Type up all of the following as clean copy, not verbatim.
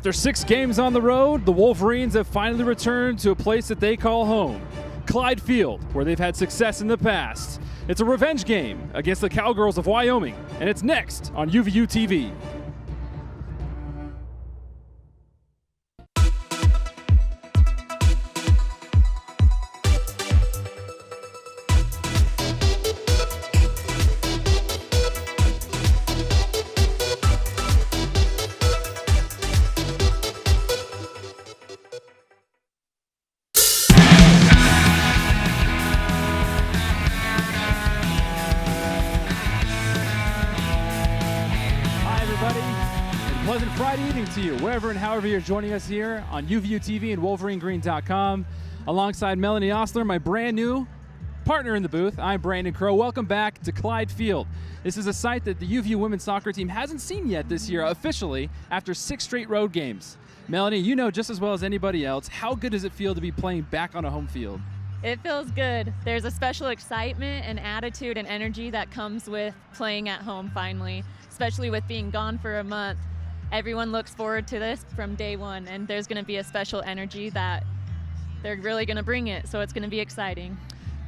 After 6 games on the road, the Wolverines have finally returned to a place that they call home, Clyde Field, where they've had success in the past. It's a revenge game against the Cowgirls of Wyoming, and it's next on UVU TV. Pleasant Friday evening to you, wherever and however you're joining us here on UVU TV and WolverineGreen.com. Alongside Melanie Osler, my brand new partner in the booth, I'm Brandon Crow. Welcome back to Clyde Field. This is a site that the UVU women's soccer team hasn't seen yet this year officially after 6 straight road games. Melanie, you know just as well as anybody else, how good does it feel to be playing back on a home field? It feels good. There's a special excitement and attitude and energy that comes with playing at home finally, especially with being gone for a month. Everyone looks forward to this from day one, and there's going to be a special energy that they're really going to bring it, so it's going to be exciting.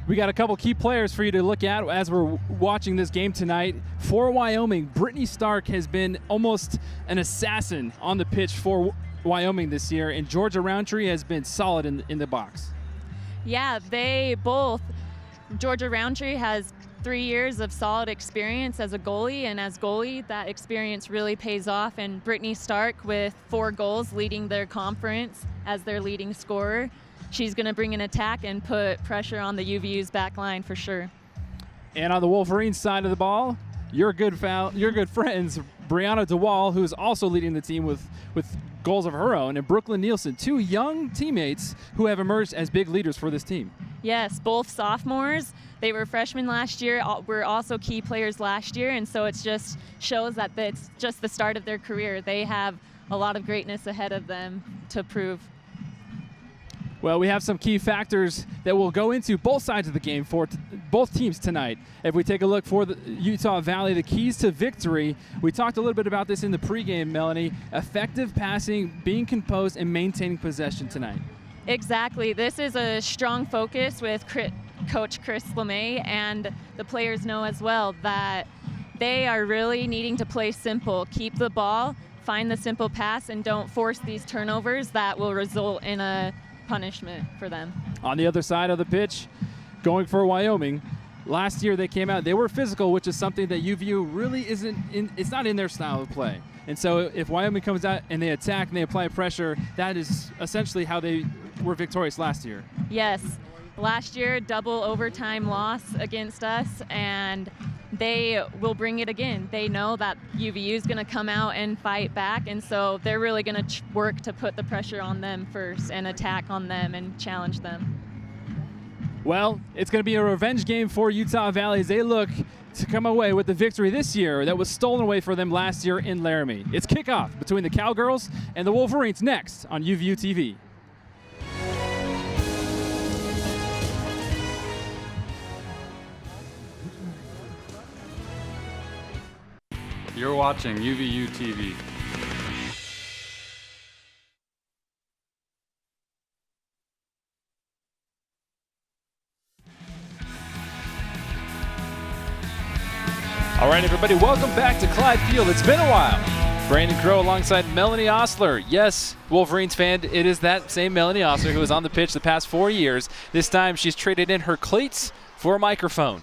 We got a couple key players for you to look at as we're watching this game tonight. For Wyoming, Brittany Stark has been almost an assassin on the pitch for Wyoming this year, and Georgia Roundtree has been solid in the box. Yeah, they both. Georgia Roundtree has 3 years of solid experience as a goalie, and as goalie, that experience really pays off. And Brittany Stark, with 4 goals, leading their conference as their leading scorer, she's going to bring an attack and put pressure on the UVU's back line for sure. And on the Wolverines side of the ball, your good friends, Brianna DeWall, who is also leading the team with goals of her own, and Brooklyn Nielsen, 2 young teammates who have emerged as big leaders for this team. Yes, both sophomores. They were freshmen last year, were also key players last year, and so it just shows that it's just the start of their career. They have a lot of greatness ahead of them to prove. Well, we have some key factors that will go into both sides of the game for both teams tonight. If we take a look for the Utah Valley, the keys to victory, we talked a little bit about this in the pregame, Melanie. Effective passing, being composed, and maintaining possession tonight. Exactly. This is a strong focus with Coach Chris LeMay, and the players know as well that they are really needing to play simple. Keep the ball, find the simple pass, and don't force these turnovers that will result in a punishment for them. On the other side of the pitch, going for Wyoming, last year they came out, they were physical, which is something that UVU really isn't in, it's not in their style of play. And so if Wyoming comes out and they attack and they apply pressure, that is essentially how they were victorious last year. Yes. Last year, double overtime loss against us, and they will bring it again. They know that UVU is going to come out and fight back, and so they're really going to work to put the pressure on them first and attack on them and challenge them. Well, it's going to be a revenge game for Utah Valley as they look to come away with the victory this year that was stolen away from them last year in Laramie. It's kickoff between the Cowgirls and the Wolverines next on UVU TV. You're watching UVU TV. All right, everybody, welcome back to Clyde Field. It's been a while. Brandon Crow alongside Melanie Osler. Yes, Wolverines fan, it is that same Melanie Osler who was on the pitch the past 4 years. This time she's traded in her cleats for a microphone.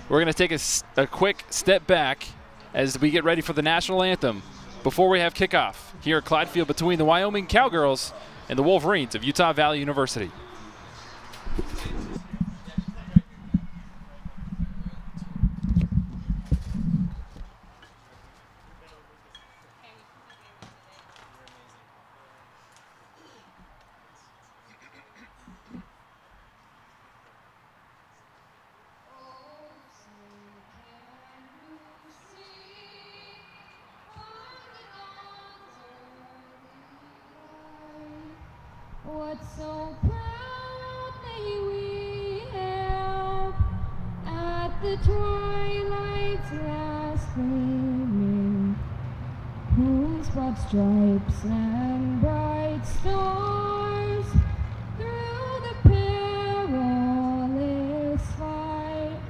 We're going to take a quick step back as we get ready for the national anthem before we have kickoff here at Clyde Field between the Wyoming Cowgirls and the Wolverines of Utah Valley University. What so proudly we hailed at the twilight's last gleaming, whom wings brought stripes and bright stars through the perilous fight.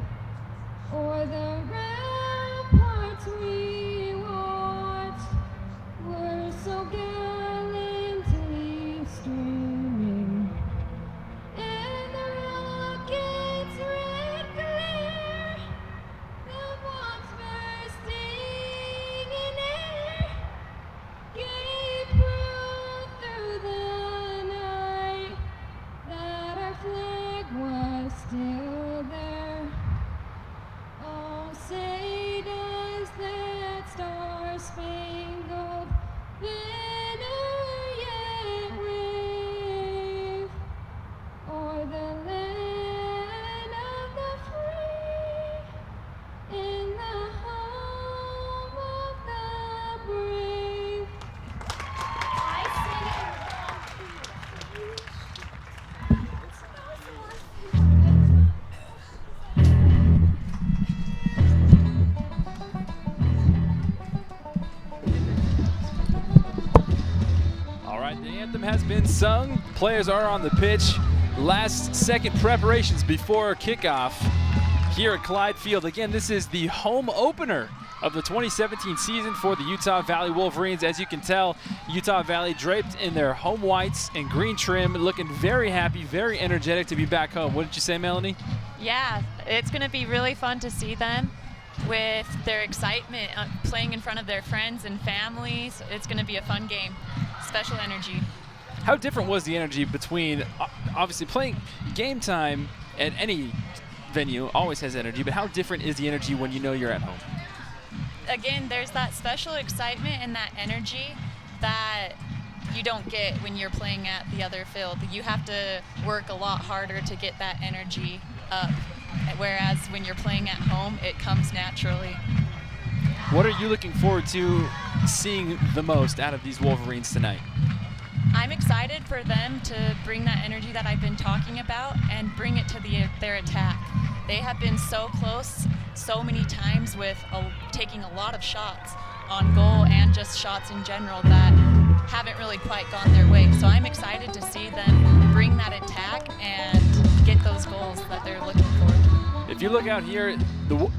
O'er the ramparts we watched were so gallantly streaming, and the rocket's red glare, the bombs bursting in air, gave proof through the night that our flag was still there. Oh, say does that star-spangled banner yet wave o'er the land of the free and the home of the brave? All right, the anthem has been sung. Players are on the pitch. Last second preparations before kickoff here at Clyde Field. Again, this is the home opener of the 2017 season for the Utah Valley Wolverines. As you can tell, Utah Valley draped in their home whites and green trim, looking very happy, very energetic to be back home. What did you say, Melanie? Yeah, it's going to be really fun to see them with their excitement playing in front of their friends and families. It's going to be a fun game. Special energy. How different was the energy between, obviously playing game time at any venue always has energy, but how different is the energy when you know you're at home? Again, there's that special excitement and that energy that you don't get when you're playing at the other field. You have to work a lot harder to get that energy up, whereas when you're playing at home, it comes naturally. What are you looking forward to seeing the most out of these Wolverines tonight? I'm excited for them to bring that energy that I've been talking about and bring it to their attack. They have been so close so many times with taking a lot of shots on goal and just shots in general that haven't really quite gone their way. So I'm excited to see them bring that attack and get those goals that they're looking for. If you look out here,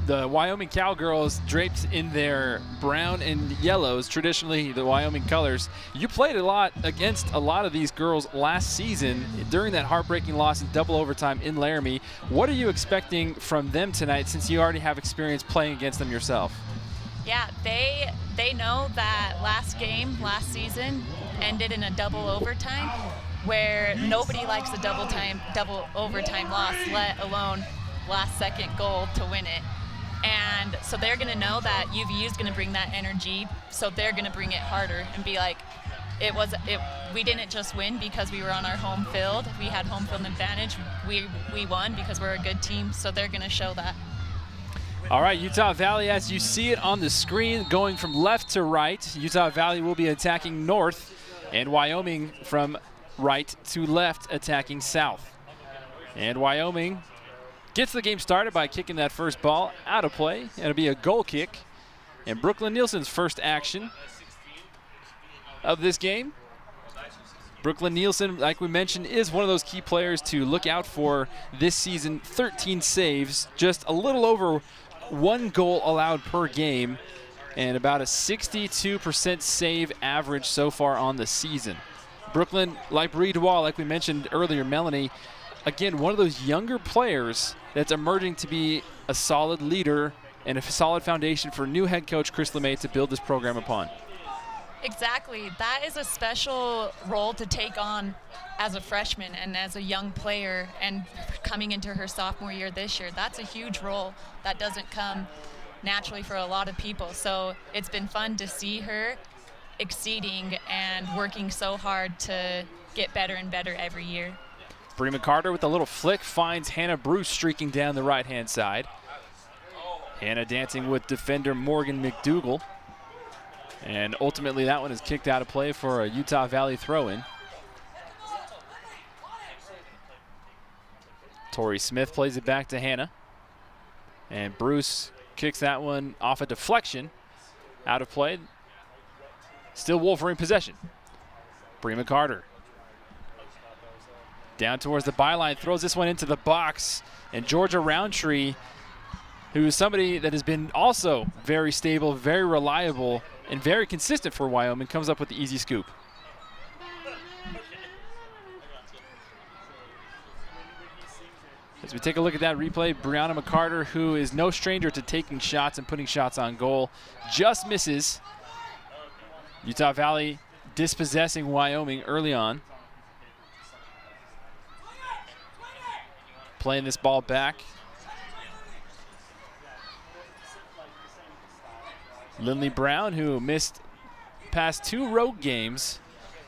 the Wyoming Cowgirls draped in their brown and yellows, traditionally the Wyoming colors. You played a lot against a lot of these girls last season during that heartbreaking loss in double overtime in Laramie. What are you expecting from them tonight since you already have experience playing against them yourself? Yeah, they know that last season ended in a double overtime where nobody likes a double overtime loss, let alone last second goal to win it. And so they're going to know that UVU is going to bring that energy, so they're going to bring it harder and be like, we didn't just win because we were on our home field. We had home field advantage. We won because we're a good team, so they're going to show that. All right, Utah Valley, as you see it on the screen, going from left to right. Utah Valley will be attacking north, and Wyoming from right to left attacking south. And Wyoming gets the game started by kicking that first ball out of play. It'll be a goal kick. And Brooklyn Nielsen's first action of this game. Brooklyn Nielsen, like we mentioned, is one of those key players to look out for this season. 13 saves, just a little over 1 goal allowed per game, and about a 62% save average so far on the season. Brooklyn, like Mcdougal, like we mentioned earlier, Melanie, again, one of those younger players that's emerging to be a solid leader and a solid foundation for new head coach Chris LeMay to build this program upon. Exactly. That is a special role to take on as a freshman and as a young player, and coming into her sophomore year this year. That's a huge role that doesn't come naturally for a lot of people. So it's been fun to see her exceeding and working so hard to get better and better every year. Brima Mccarter with a little flick finds Hannah Bruce streaking down the right-hand side. Hannah dancing with defender Morgan Mcdougal. And ultimately that one is kicked out of play for a Utah Valley throw-in. Torrey Smith plays it back to Hannah. And Bruce kicks that one off a deflection out of play. Still Wolverine possession. Brima Carter. Down towards the byline, throws this one into the box. And Georgia Roundtree, who is somebody that has been also very stable, very reliable, and very consistent for Wyoming, comes up with the easy scoop. As we take a look at that replay, Brianna Mccarter, who is no stranger to taking shots and putting shots on goal, just misses. Utah Valley dispossessing Wyoming early on. Playing this ball back. Lindley Brown, who missed past 2 road games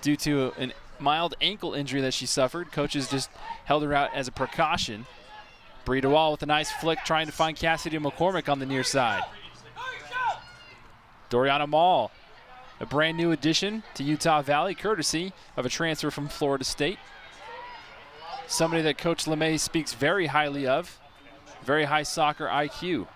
due to a mild ankle injury that she suffered. Coaches just held her out as a precaution. Mcdougal with a nice flick, trying to find Cassidy McCormick on the near side. Doriana Mall, a brand new addition to Utah Valley, courtesy of a transfer from Florida State. Somebody that Coach LeMay speaks very highly of. Very high soccer IQ.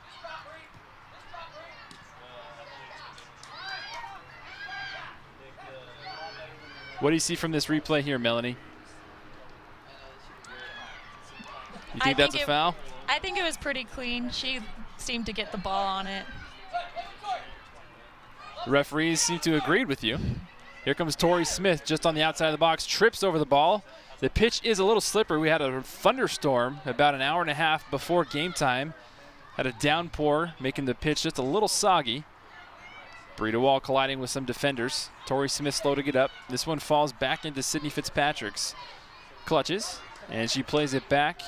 What do you see from this replay here, Melanie? You think that's a foul? I think it was pretty clean. She seemed to get the ball on it. The referees seem to agree with you. Here comes Torrey Smith just on the outside of the box, trips over the ball. The pitch is a little slippery. We had a thunderstorm about an hour and a half before game time. Had a downpour, making the pitch just a little soggy. Mcdougal colliding with some defenders. Torrey Smith slow to get up. This one falls back into Sydney Fitzpatrick's clutches, and she plays it back.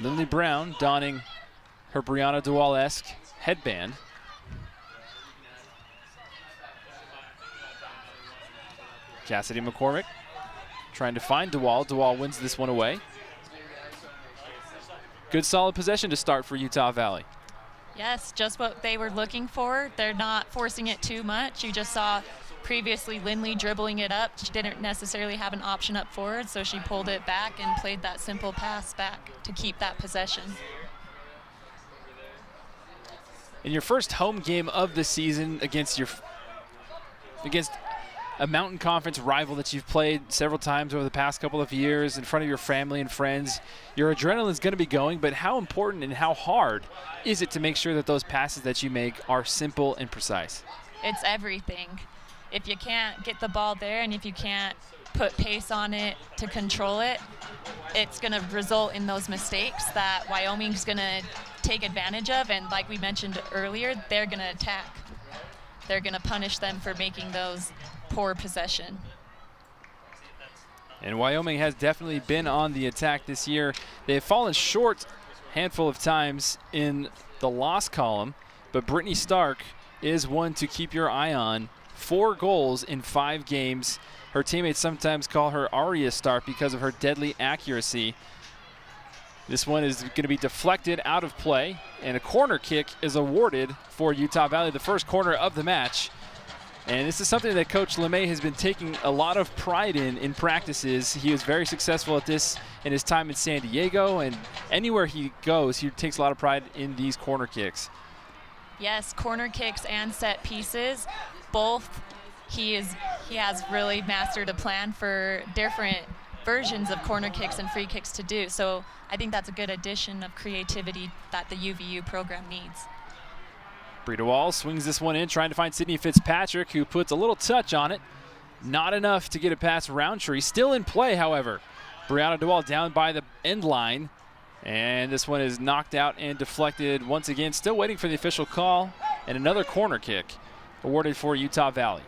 Lindley Brown donning her Brianna Mcdougal-esque headband. Cassidy McCormick trying to find Mcdougal. Mcdougal wins this one away. Good solid possession to start for Utah Valley. Yes, just what they were looking for. They're not forcing it too much. You just saw previously Lindley dribbling it up. She didn't necessarily have an option up forward, so she pulled it back and played that simple pass back to keep that possession. In your first home game of the season against a Mountain Conference rival that you've played several times over the past couple of years in front of your family and friends, your adrenaline is going to be going, but how important and how hard is it to make sure that those passes that you make are simple and precise? It's everything. If you can't get the ball there and if you can't put pace on it to control it, it's going to result in those mistakes that Wyoming's going to take advantage of, and like we mentioned earlier, they're going to attack. They're going to punish them for making those poor possession. And Wyoming has definitely been on the attack this year. They have fallen short a handful of times in the loss column, but Brittany Stark is one to keep your eye on. 4 goals in 5 games. Her teammates sometimes call her Arya Stark because of her deadly accuracy. This one is going to be deflected out of play, and a corner kick is awarded for Utah Valley, the first corner of the match. And this is something that Coach LeMay has been taking a lot of pride in practices. He was very successful at this in his time in San Diego, and anywhere he goes, he takes a lot of pride in these corner kicks. Yes, corner kicks and set pieces, both. He has really mastered a plan for different versions of corner kicks and free kicks to do. So I think that's a good addition of creativity that the UVU program needs. Mcdougal swings this one in, trying to find Sydney Fitzpatrick, who puts a little touch on it. Not enough to get it past Roundtree. Still in play, however. Brianna Mcdougal down by the end line. And this one is knocked out and deflected once again. Still waiting for the official call. And another corner kick awarded for Utah Valley.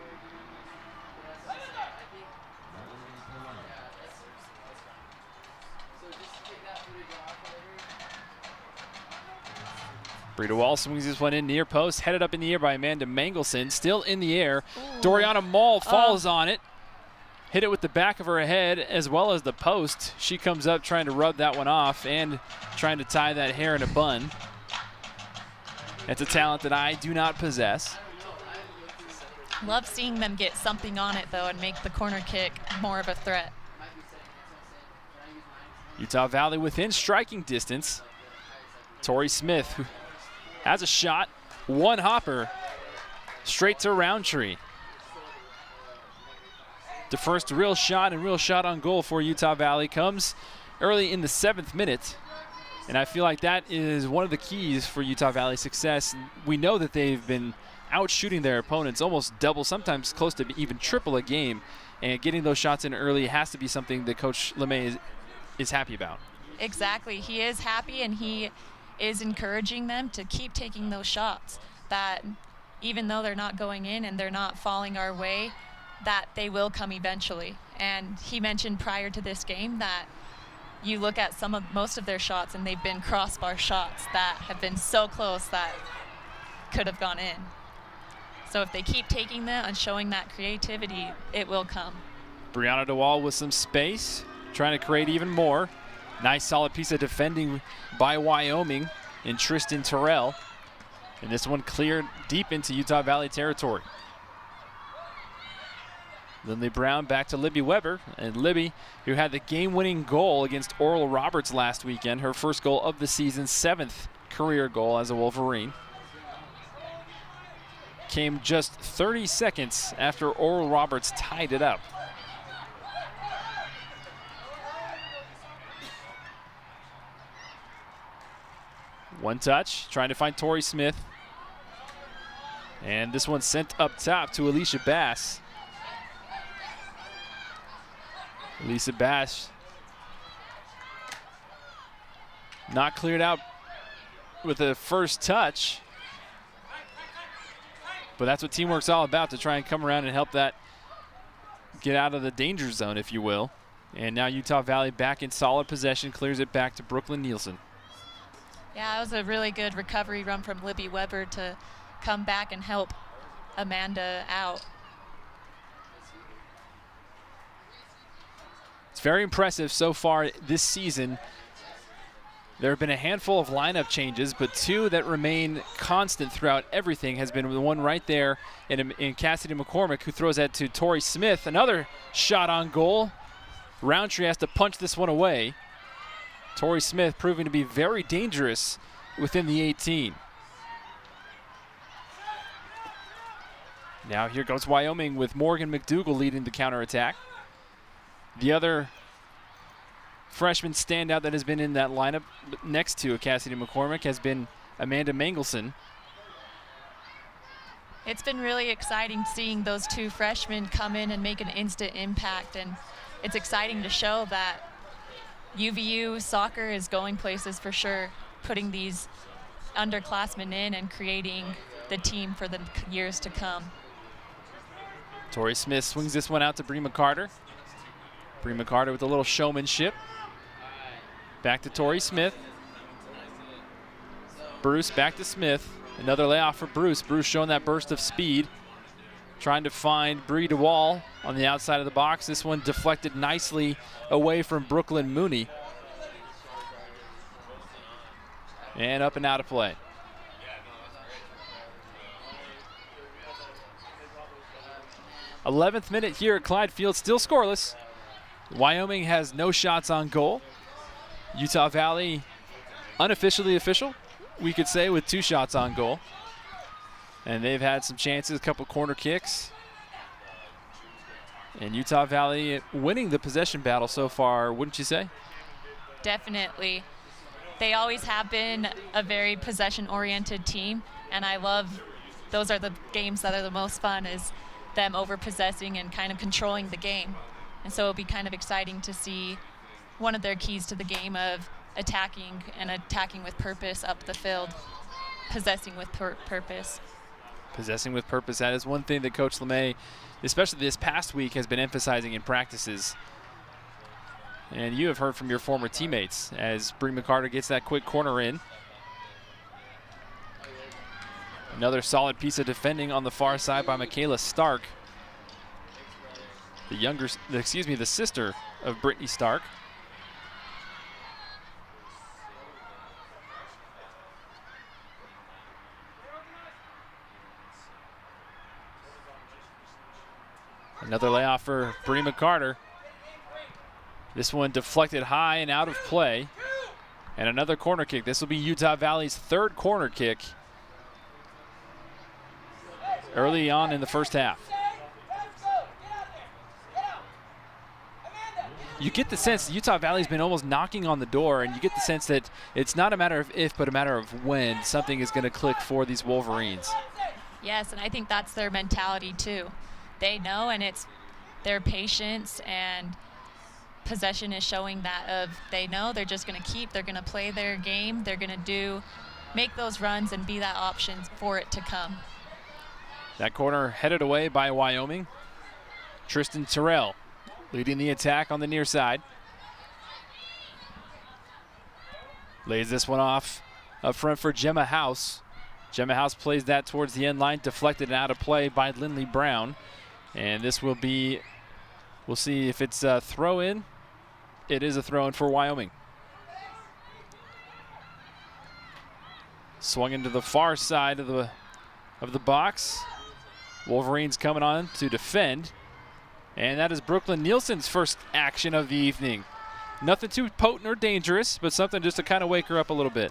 Mcdougal swings this one in near post, headed up in the air by Amanda Mangelson, still in the air. Ooh. Doriana Mall falls on it, hit it with the back of her head as well as the post. She comes up trying to rub that one off and trying to tie that hair in a bun. That's a talent that I do not possess. Love seeing them get something on it, though, and make the corner kick more of a threat. Utah Valley within striking distance. Torrey Smith, who has a shot, one hopper, straight to Roundtree. The first real shot on goal for Utah Valley comes early in the 7th minute. And I feel like that is one of the keys for Utah Valley's success. We know that they've been out shooting their opponents almost double, sometimes close to even triple a game. And getting those shots in early has to be something that Coach LeMay is happy about. Exactly. He is happy, and he is encouraging them to keep taking those shots, that even though they're not going in and they're not falling our way, that they will come eventually. And he mentioned prior to this game that you look at most of their shots and they've been crossbar shots that have been so close that could have gone in. So if they keep taking them and showing that creativity, it will come. Brianna DeWall with some space, trying to create even more. Nice solid piece of defending by Wyoming and Tristan Terrell. And this one cleared deep into Utah Valley territory. Lindley Brown back to Libby Weber. And Libby, who had the game-winning goal against Oral Roberts last weekend, her first goal of the season, 7th career goal as a Wolverine. Came just 30 seconds after Oral Roberts tied it up. One touch, trying to find Torrey Smith. And this one sent up top to Alicia Bass. Alicia Bass not cleared out with the first touch. But that's what teamwork's all about, to try and come around and help that get out of the danger zone, if you will. And now Utah Valley back in solid possession, clears it back to Brooklyn Nielsen. Yeah, it was a really good recovery run from Libby Weber to come back and help Amanda out. It's very impressive so far this season. There have been a handful of lineup changes, but two that remain constant throughout everything has been the one right there in Cassidy McCormick, who throws that to Torrey Smith. Another shot on goal. Roundtree has to punch this one away. Torrey Smith proving to be very dangerous within the 18. Now here goes Wyoming with Morgan Mcdougal leading the counterattack. The other freshman standout that has been in that lineup next to Cassidy McCormick has been Amanda Mangelson. It's been really exciting seeing those two freshmen come in and make an instant impact, and it's exciting to show that UVU soccer is going places for sure, putting these underclassmen in and creating the team for the years to come. Torrey Smith swings this one out to Brima Mccarter. Brima Mccarter with a little showmanship. Back to Torrey Smith. Bruce back to Smith. Another layoff for Bruce. Bruce showing that burst of speed. Trying to find Bree DeWall on the outside of the box. This one deflected nicely away from Brooklyn Mooney. And up and out of play. '11th minute here at Clyde Field, still scoreless. Wyoming has no shots on goal. Utah Valley unofficially official, we could say, with 2 shots on goal. And they've had some chances, a couple corner kicks. And Utah Valley winning the possession battle so far, wouldn't you say? Definitely. They always have been a very possession-oriented team, and I love those are the games that are the most fun, is them over-possessing and kind of controlling the game. And so it'll be kind of exciting to see one of their keys to the game of attacking with purpose up the field, possessing with purpose. Possessing with purpose, that is one thing that Coach LeMay, especially this past week, has been emphasizing in practices. And you have heard from your former teammates as Bree Mccarter gets that quick corner in. Another solid piece of defending on the far side by Michaela Stark. The sister of Brittany Stark. Another layoff for Bree Mccarter. This one deflected high and out of play. And another corner kick. This will be Utah Valley's 3rd corner kick. early on in the first half. You get the sense Utah Valley's been almost knocking on the door, and you get the sense that it's not a matter of if, but a matter of when something is going to click for these Wolverines. Yes, and I think that's their mentality too. They know, and it's their patience and possession is showing that of they know they're just going to keep, they're going to play their game, they're going to make those runs and be that option for it to come. That corner headed away by Wyoming. Tristan Terrell leading the attack on the near side. Lays this one off up front for Gemma House. Gemma House plays that towards the end line, deflected and out of play by Lindley Brown. And this will be, we'll see if it's a throw in. It is a throw in for Wyoming. Swung into the far side of the box. Wolverines coming on to defend. And that is Brooklyn Nielsen's first action of the evening. Nothing too potent or dangerous, but something just to kind of wake her up a little bit.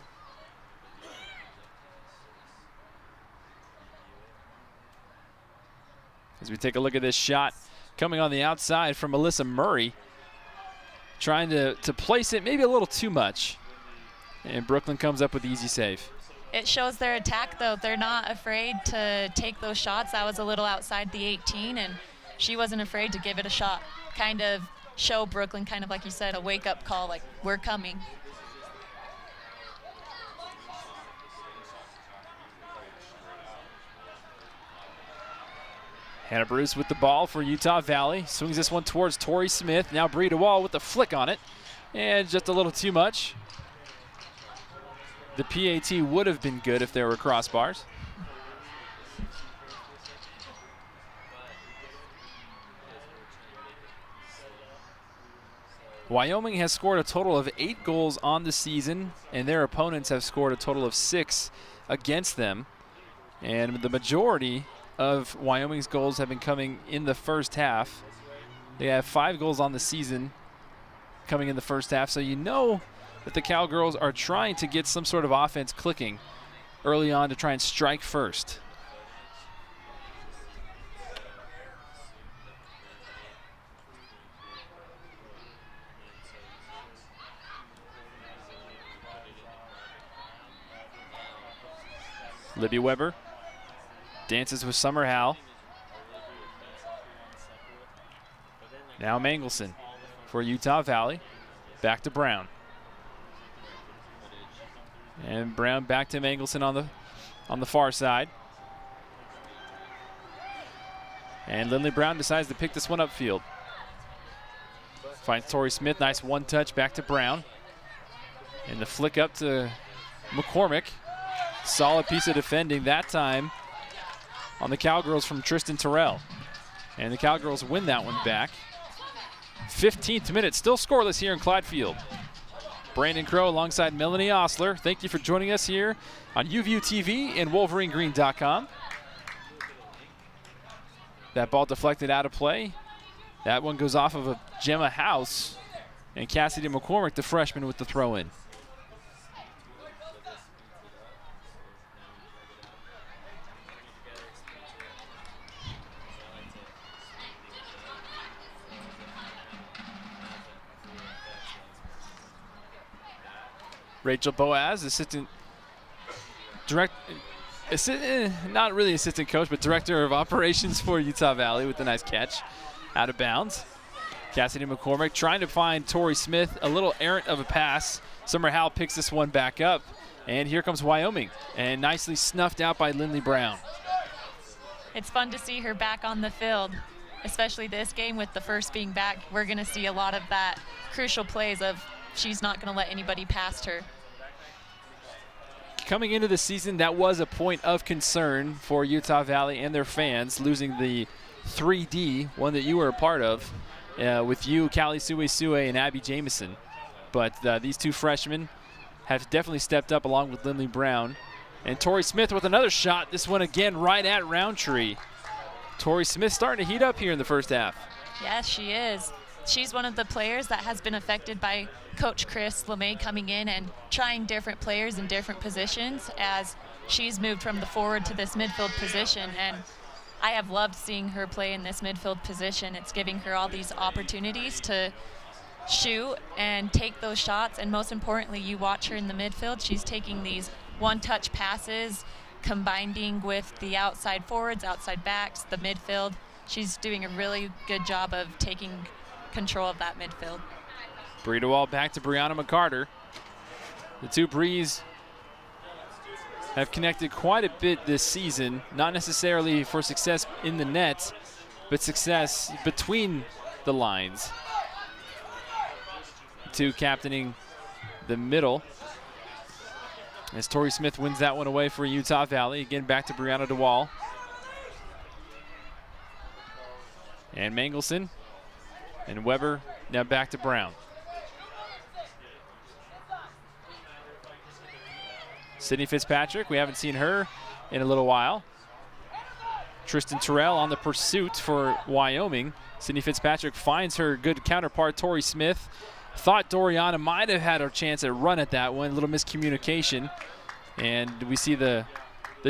As we take a look at this shot coming on the outside from Melissa Murray. Trying to place it maybe a little too much. And Brooklyn comes up with the easy save. It shows their attack, though. They're not afraid to take those shots. That was a little outside the 18, and she wasn't afraid to give it a shot. Kind of show Brooklyn, kind of like you said, a wake-up call, like, we're coming. Hannah Bruce with the ball for Utah Valley. Swings this one towards Torrey Smith. Now Breida Wall with the flick on it. And just a little too much. The PAT would have been good if there were crossbars. Wyoming has scored a total of 8 goals on the season, and their opponents have scored a total of 6 against them. And the majority of Wyoming's goals have been coming in the first half. They have 5 goals on the season coming in the first half, so you know that the Cowgirls are trying to get some sort of offense clicking early on to try and strike first. Libby Weber dances with Summer Howell. Now Mangelson for Utah Valley. Back to Brown. And Brown back to Mangelson on the far side. And Lindley Brown decides to pick this one upfield. Finds Torrey Smith. Nice one touch back to Brown. And the flick up to McCormick. Solid piece of defending that time on the Cowgirls from Tristan Terrell. And the Cowgirls win that one back. 15th minute, still scoreless here in Clydefield. Brandon Crow alongside Melanie Osler. Thank you for joining us here on UVU TV and WolverineGreen.com. That ball deflected out of play. That one goes off of a Gemma House. And Cassidy McCormick, the freshman, with the throw-in. Rachel Boaz, not really assistant coach, but director of operations for Utah Valley with a nice catch out of bounds. Cassidy McCormick trying to find Torrey Smith, a little errant of a pass. Summer Howell picks this one back up, and here comes Wyoming, and nicely snuffed out by Lindley Brown. It's fun to see her back on the field, especially this game with the first being back. We're going to see a lot of that crucial plays of she's not going to let anybody past her. Coming into the season, that was a point of concern for Utah Valley and their fans, losing the 3D, one that you were a part of, with you, Callie Sue, and Abby Jamison. But these two freshmen have definitely stepped up along with Lindley Brown. And Torrey Smith with another shot, this one again right at Roundtree. Torrey Smith starting to heat up here in the first half. Yes, she is. She's one of the players that has been affected by Coach Chris LeMay coming in and trying different players in different positions as she's moved from the forward to this midfield position. And I have loved seeing her play in this midfield position. It's giving her all these opportunities to shoot and take those shots, and most importantly, you watch her in the midfield, she's taking these one-touch passes, combining with the outside forwards, outside backs, the midfield. She's doing a really good job of taking control of that midfield. Mcdougal back to Brianna Mccarter. The two Brees have connected quite a bit this season, not necessarily for success in the net, but success between the lines. The two captaining the middle. As Torrey Smith wins that one away for Utah Valley. Again, back to Brianna DeWall. And Mangelson. And Weber now back to Brown. Sydney Fitzpatrick, we haven't seen her in a little while. Tristan Terrell on the pursuit for Wyoming. Sydney Fitzpatrick finds her good counterpart, Torrey Smith. Thought Doriana might have had a chance at run at that one, a little miscommunication. And we see the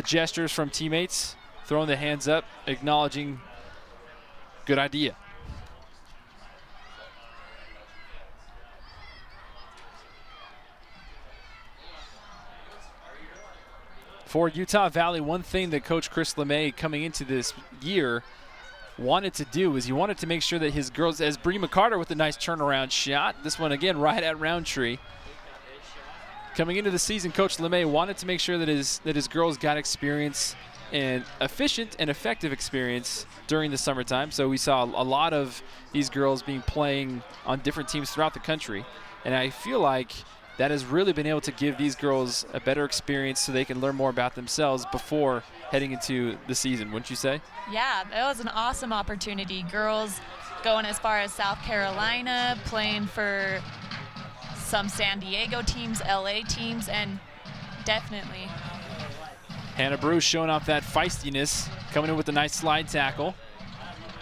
gestures from teammates, throwing the hands up, acknowledging good idea. For Utah Valley, one thing that Coach Chris LeMay coming into this year wanted to do is he wanted to make sure that his girls, as Brima Mccarter with a nice turnaround shot, this one again right at Roundtree. Coming into the season, Coach LeMay wanted to make sure that his girls got experience, and efficient and effective experience during the summertime. So we saw a lot of these girls being playing on different teams throughout the country. And I feel like that has really been able to give these girls a better experience so they can learn more about themselves before heading into the season, wouldn't you say? Yeah, that was an awesome opportunity. Girls going as far as South Carolina, playing for some San Diego teams, LA teams, and definitely. Hannah Bruce showing off that feistiness, coming in with a nice slide tackle,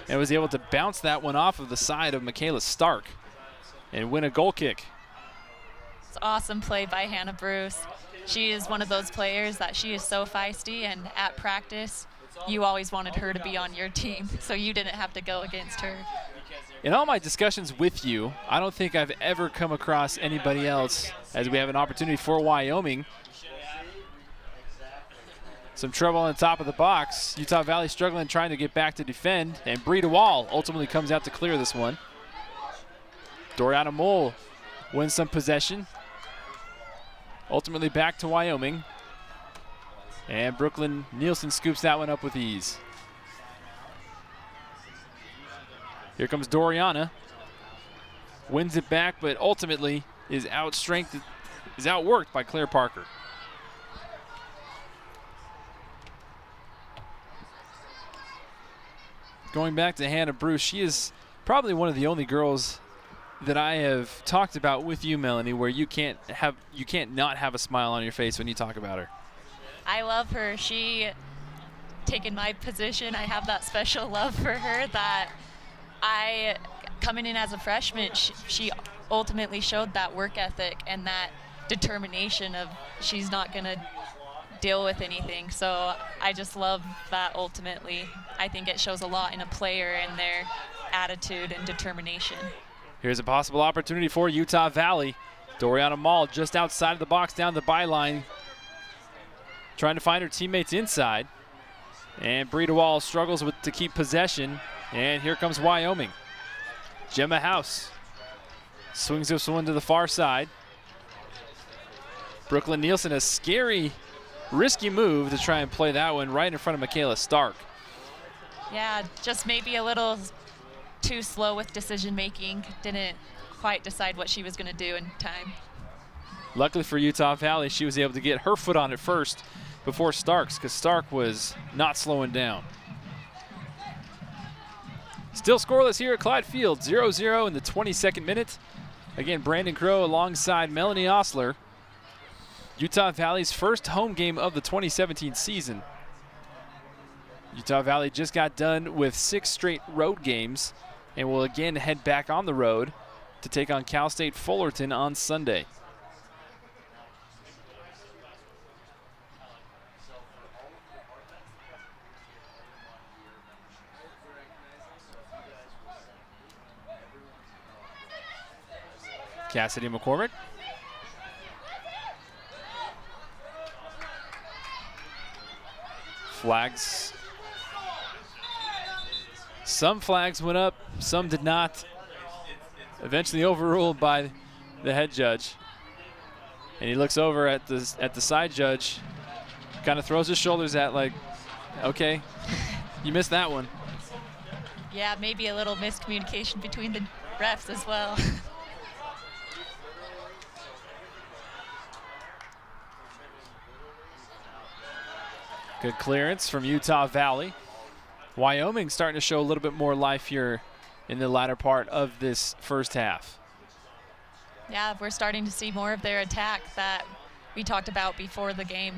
and was able to bounce that one off of the side of Michaela Stark and win a goal kick. It's awesome play by Hannah Bruce. She is one of those players that she is so feisty, and at practice, you always wanted her to be on your team, so you didn't have to go against her. In all my discussions with you, I don't think I've ever come across anybody else, as we have an opportunity for Wyoming. Some trouble on the top of the box. Utah Valley struggling, trying to get back to defend, and Bree DeWall ultimately comes out to clear this one. Doriana Mole wins some possession. Ultimately back to Wyoming. And Brooklyn Nielsen scoops that one up with ease. Here comes Doriana. Wins it back, but ultimately is outworked by Claire Parker. Going back to Hannah Bruce, she is probably one of the only girls that I have talked about with you, Melanie, where you can't not have a smile on your face when you talk about her. I love her. She taken my position. I have that special love for her that coming in as a freshman, she ultimately showed that work ethic and that determination of she's not going to deal with anything. So I just love that ultimately. I think it shows a lot in a player and their attitude and determination. Here's a possible opportunity for Utah Valley. Doriana Mall just outside of the box down the byline, trying to find her teammates inside. And Bree DeWall struggles to keep possession. And here comes Wyoming. Gemma House swings this one to the far side. Brooklyn Nielsen, a scary, risky move to try and play that one right in front of Michaela Stark. Yeah, just maybe a little too slow with decision making. Didn't quite decide what she was going to do in time. Luckily for Utah Valley, she was able to get her foot on it first before Stark's, because Stark was not slowing down. Still scoreless here at Clyde Field, 0-0 in the 22nd minute. Again, Brandon Crow alongside Melanie Osler. Utah Valley's first home game of the 2017 season. Utah Valley just got done with 6 straight road games and will again head back on the road to take on Cal State Fullerton on Sunday. Cassidy McCormick. Flags. Some flags went up, some did not. Eventually overruled by the head judge. And he looks over at the side judge, kind of throws his shoulders at like, okay, you missed that one. Yeah, maybe a little miscommunication between the refs as well. Good clearance from Utah Valley. Wyoming starting to show a little bit more life here in the latter part of this first half. Yeah, we're starting to see more of their attack that we talked about before the game.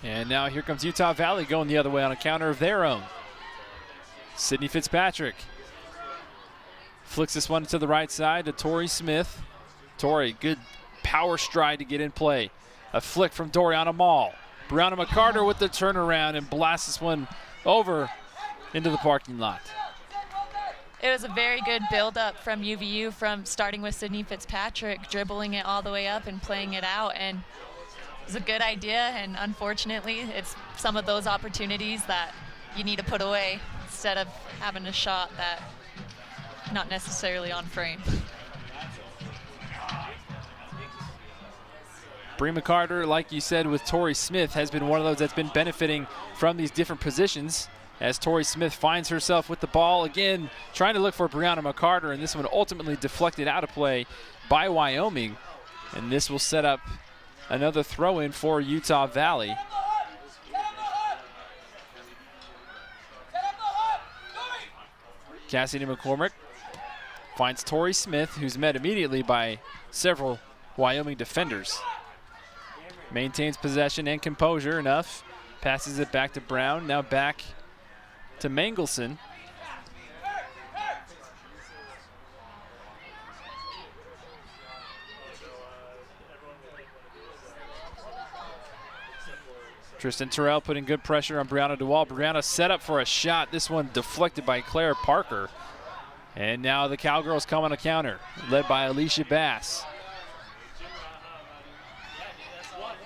And now here comes Utah Valley going the other way on a counter of their own. Sydney Fitzpatrick flicks this one to the right side to Torrey Smith. Torrey, good power stride to get in play. A flick from Doriana Mall. Brianna Mccarter with the turnaround and blasts this one over into the parking lot. It was a very good build-up from UVU, from starting with Sydney Fitzpatrick, dribbling it all the way up and playing it out. And it was a good idea, and unfortunately, it's some of those opportunities that you need to put away instead of having a shot that not necessarily on frame. Brima Mccarter, like you said, with Torrey Smith, has been one of those that's been benefiting from these different positions as Torrey Smith finds herself with the ball again, trying to look for Brianna Mccarter, and this one ultimately deflected out of play by Wyoming. And this will set up another throw-in for Utah Valley. Cassidy McCormick finds Torrey Smith, who's met immediately by several Wyoming defenders. Maintains possession and composure enough. Passes it back to Brown, now back to Mangelson. Tristan Terrell putting good pressure on Brianna DeWall. Brianna set up for a shot. This one deflected by Claire Parker. And now the Cowgirls come on a counter, led by Alicia Bass.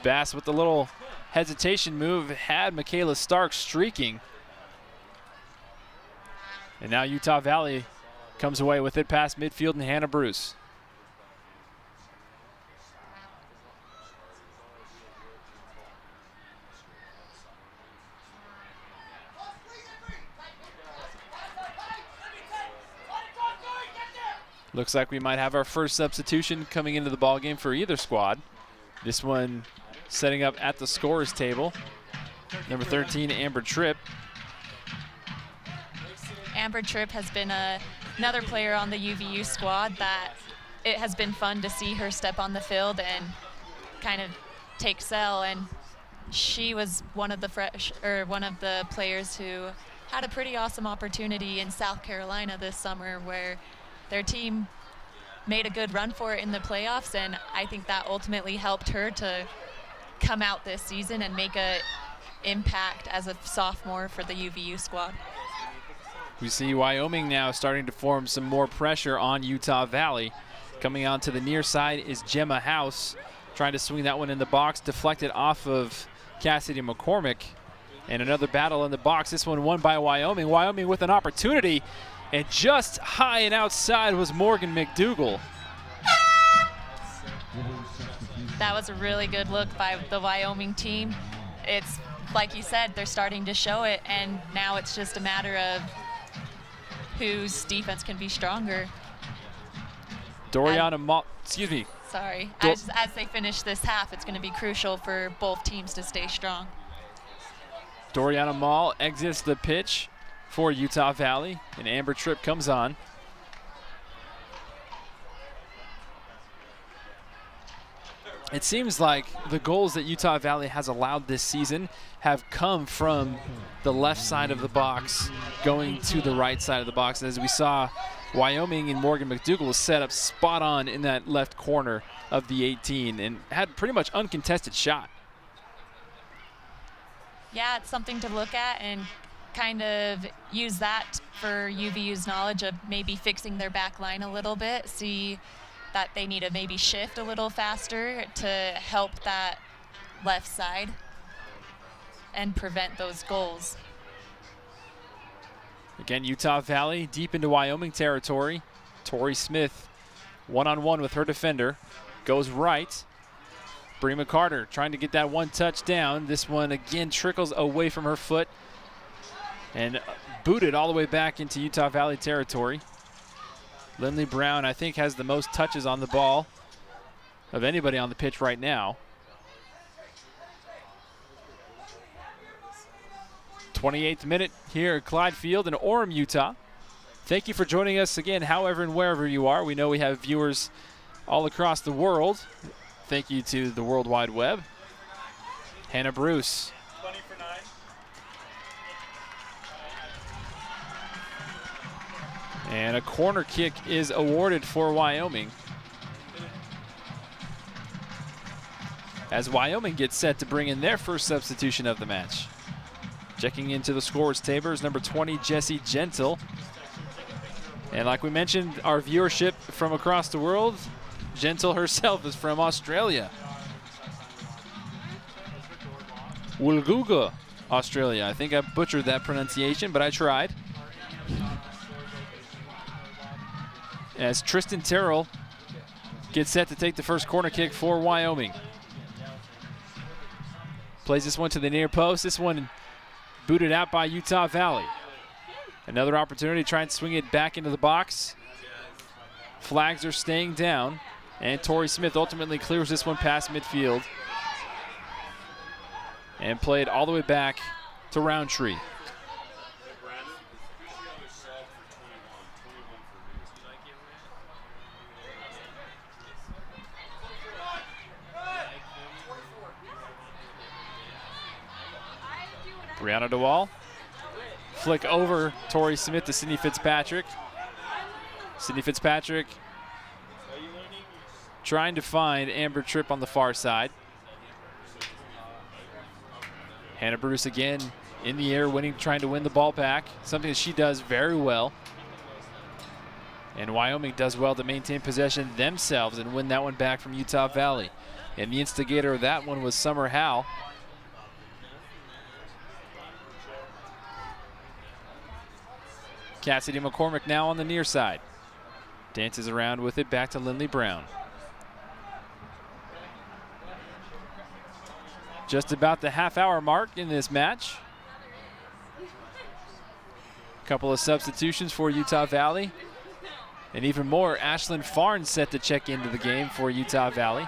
Bass with the little hesitation move had Michaela Stark streaking. And now Utah Valley comes away with it past midfield and Hannah Bruce. Looks like we might have our first substitution coming into the ballgame for either squad. This one setting up at the scorer's table. Number 13, Amber Tripp. Amber Tripp has been another player on the UVU squad that it has been fun to see her step on the field and kind of take cell. And she was one of the players who had a pretty awesome opportunity in South Carolina this summer, where their team made a good run for it in the playoffs, and I think that ultimately helped her to come out this season and make an impact as a sophomore for the UVU squad. We see Wyoming now starting to form some more pressure on Utah Valley. Coming out to the near side is Gemma House, trying to swing that one in the box, deflected off of Cassidy McCormick. And another battle in the box, this one won by Wyoming. Wyoming with an opportunity, and just high and outside was Morgan Mcdougal. That was a really good look by the Wyoming team. It's like you said, they're starting to show it, and now it's just a matter of whose defense can be stronger. Doriana Mall, excuse me. Sorry, as they finish this half, it's going to be crucial for both teams to stay strong. Doriana Mall exits the pitch for Utah Valley, and Amber Tripp comes on. It seems like the goals that Utah Valley has allowed this season have come from the left side of the box going to the right side of the box. As we saw, Wyoming and Morgan Mcdougal was set up spot on in that left corner of the 18 and had pretty much uncontested shot. Yeah, it's something to look at and kind of use that for UVU's knowledge of maybe fixing their back line a little bit, see that they need to maybe shift a little faster to help that left side and prevent those goals. Again, Utah Valley deep into Wyoming territory. Torrey Smith one-on-one with her defender. Goes right. Brima Mccarter trying to get that one touch down. This one again trickles away from her foot and booted all the way back into Utah Valley territory. Lindley Brown, I think, has the most touches on the ball of anybody on the pitch right now. 28th minute here at Clyde Field in Orem, Utah. Thank you for joining us again, however and wherever you are. We know we have viewers all across the world. Thank you to the World Wide Web. Hannah Bruce. 20 for 9. And a corner kick is awarded for Wyoming, as Wyoming gets set to bring in their first substitution of the match. Checking into the scores table is number 20, Jessie Gentle. And like we mentioned, our viewership from across the world, Gentle herself is from Australia. Mcdougal, Australia. I think I butchered that pronunciation, but I tried. As Tristan Terrell gets set to take the first corner kick for Wyoming. Plays this one to the near post. This one booted out by Utah Valley. Another opportunity to try and swing it back into the box. Flags are staying down, and Torrey Smith ultimately clears this one past midfield and played all the way back to Roundtree. Brianna DeWall. Flick over Torrey Smith to Sydney Fitzpatrick. Sydney Fitzpatrick trying to find Amber Tripp on the far side. Hannah Bruce again in the air, trying to win the ball back. Something that she does very well. And Wyoming does well to maintain possession themselves and win that one back from Utah Valley. And the instigator of that one was Summer Howe. Cassidy McCormick now on the near side. Dances around with it back to Lindley Brown. Just about the half-hour mark in this match. Couple of substitutions for Utah Valley. And even more, Ashlyn Farnes set to check into the game for Utah Valley.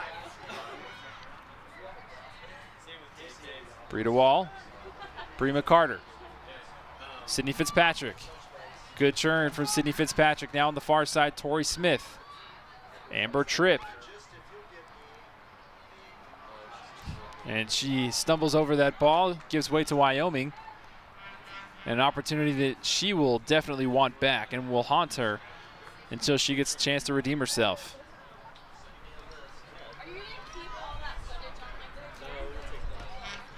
Brita Wall. Brima Mccarter. Sydney Fitzpatrick. Good turn from Sydney Fitzpatrick. Now on the far side, Torrey Smith. Amber Tripp. And she stumbles over that ball, gives way to Wyoming. An opportunity that she will definitely want back and will haunt her until she gets a chance to redeem herself. Are you gonna keep all that footage on my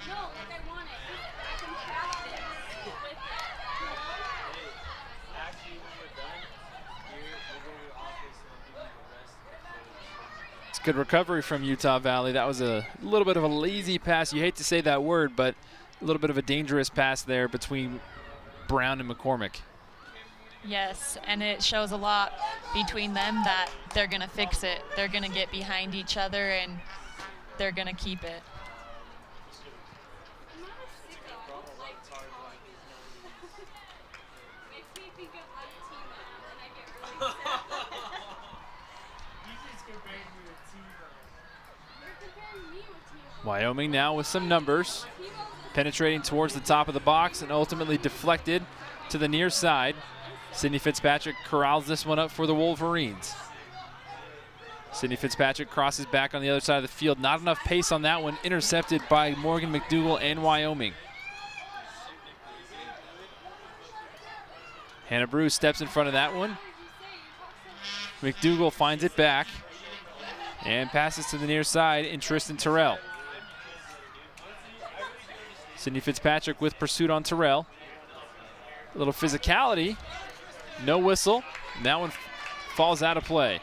No, like I want it. I can practice with it. Actually, when we're done, we'll go to the office and give you the rest. It's good recovery from Utah Valley. That was a little bit of a lazy pass. You hate to say that word, but a little bit of a dangerous pass there between Brown and McCormick. Yes, and it shows a lot between them that they're going to fix it. They're going to get behind each other, and they're going to keep it. I'm not a sicko. I like to talk. Makes me think of like Tina, and I get really sad. You just compared me with Tina. You're comparing me with Tina. Wyoming now with some numbers. Penetrating towards the top of the box and ultimately deflected to the near side. Sydney Fitzpatrick corrals this one up for the Wolverines. Sydney Fitzpatrick crosses back on the other side of the field. Not enough pace on that one. Intercepted by Morgan Mcdougal and Wyoming. Hannah Bruce steps in front of that one. Mcdougal finds it back and passes to the near side in Tristan Terrell. Sydney Fitzpatrick with pursuit on Terrell. A little physicality No whistle. That one falls out of play.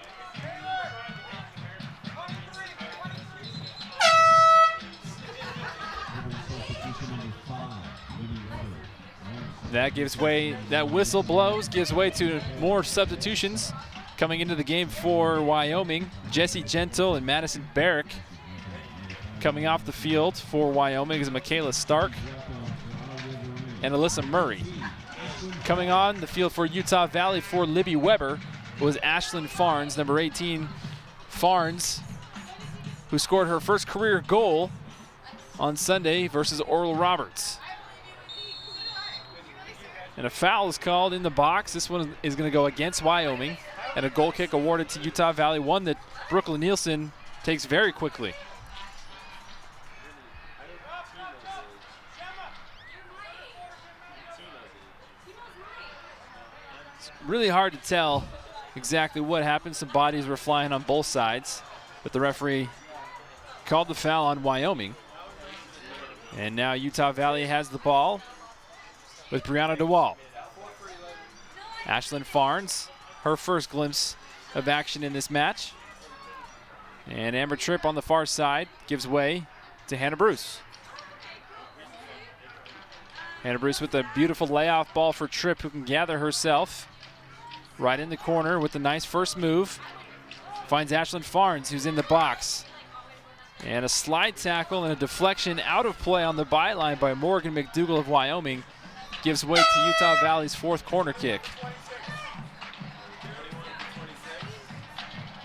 That gives way, that whistle blows, gives way to more substitutions coming into the game for Wyoming. Jesse Gentle and Madison Barrick coming off the field for Wyoming is Michaela Stark and Alyssa Murray. Coming on the field for Utah Valley for Libby Weber was Ashlyn Farnes, number 18. Farnes, who scored her first career goal on Sunday versus Oral Roberts. And a foul is called in the box. This one is going to go against Wyoming. And a goal kick awarded to Utah Valley, one that Brooklyn Nielsen takes very quickly. It's really hard to tell exactly what happened. Some bodies were flying on both sides, but the referee called the foul on Wyoming. And now Utah Valley has the ball with Brianna DeWall. Ashlyn Farnes, her first glimpse of action in this match. And Amber Tripp on the far side gives way to Hannah Bruce. Hannah Bruce with a beautiful layoff ball for Tripp, who can gather herself right in the corner with a nice first move. Finds Ashlyn Farnes, who's in the box. And a slide tackle and a deflection out of play on the byline by Morgan Mcdougal of Wyoming gives way to Utah Valley's fourth corner kick.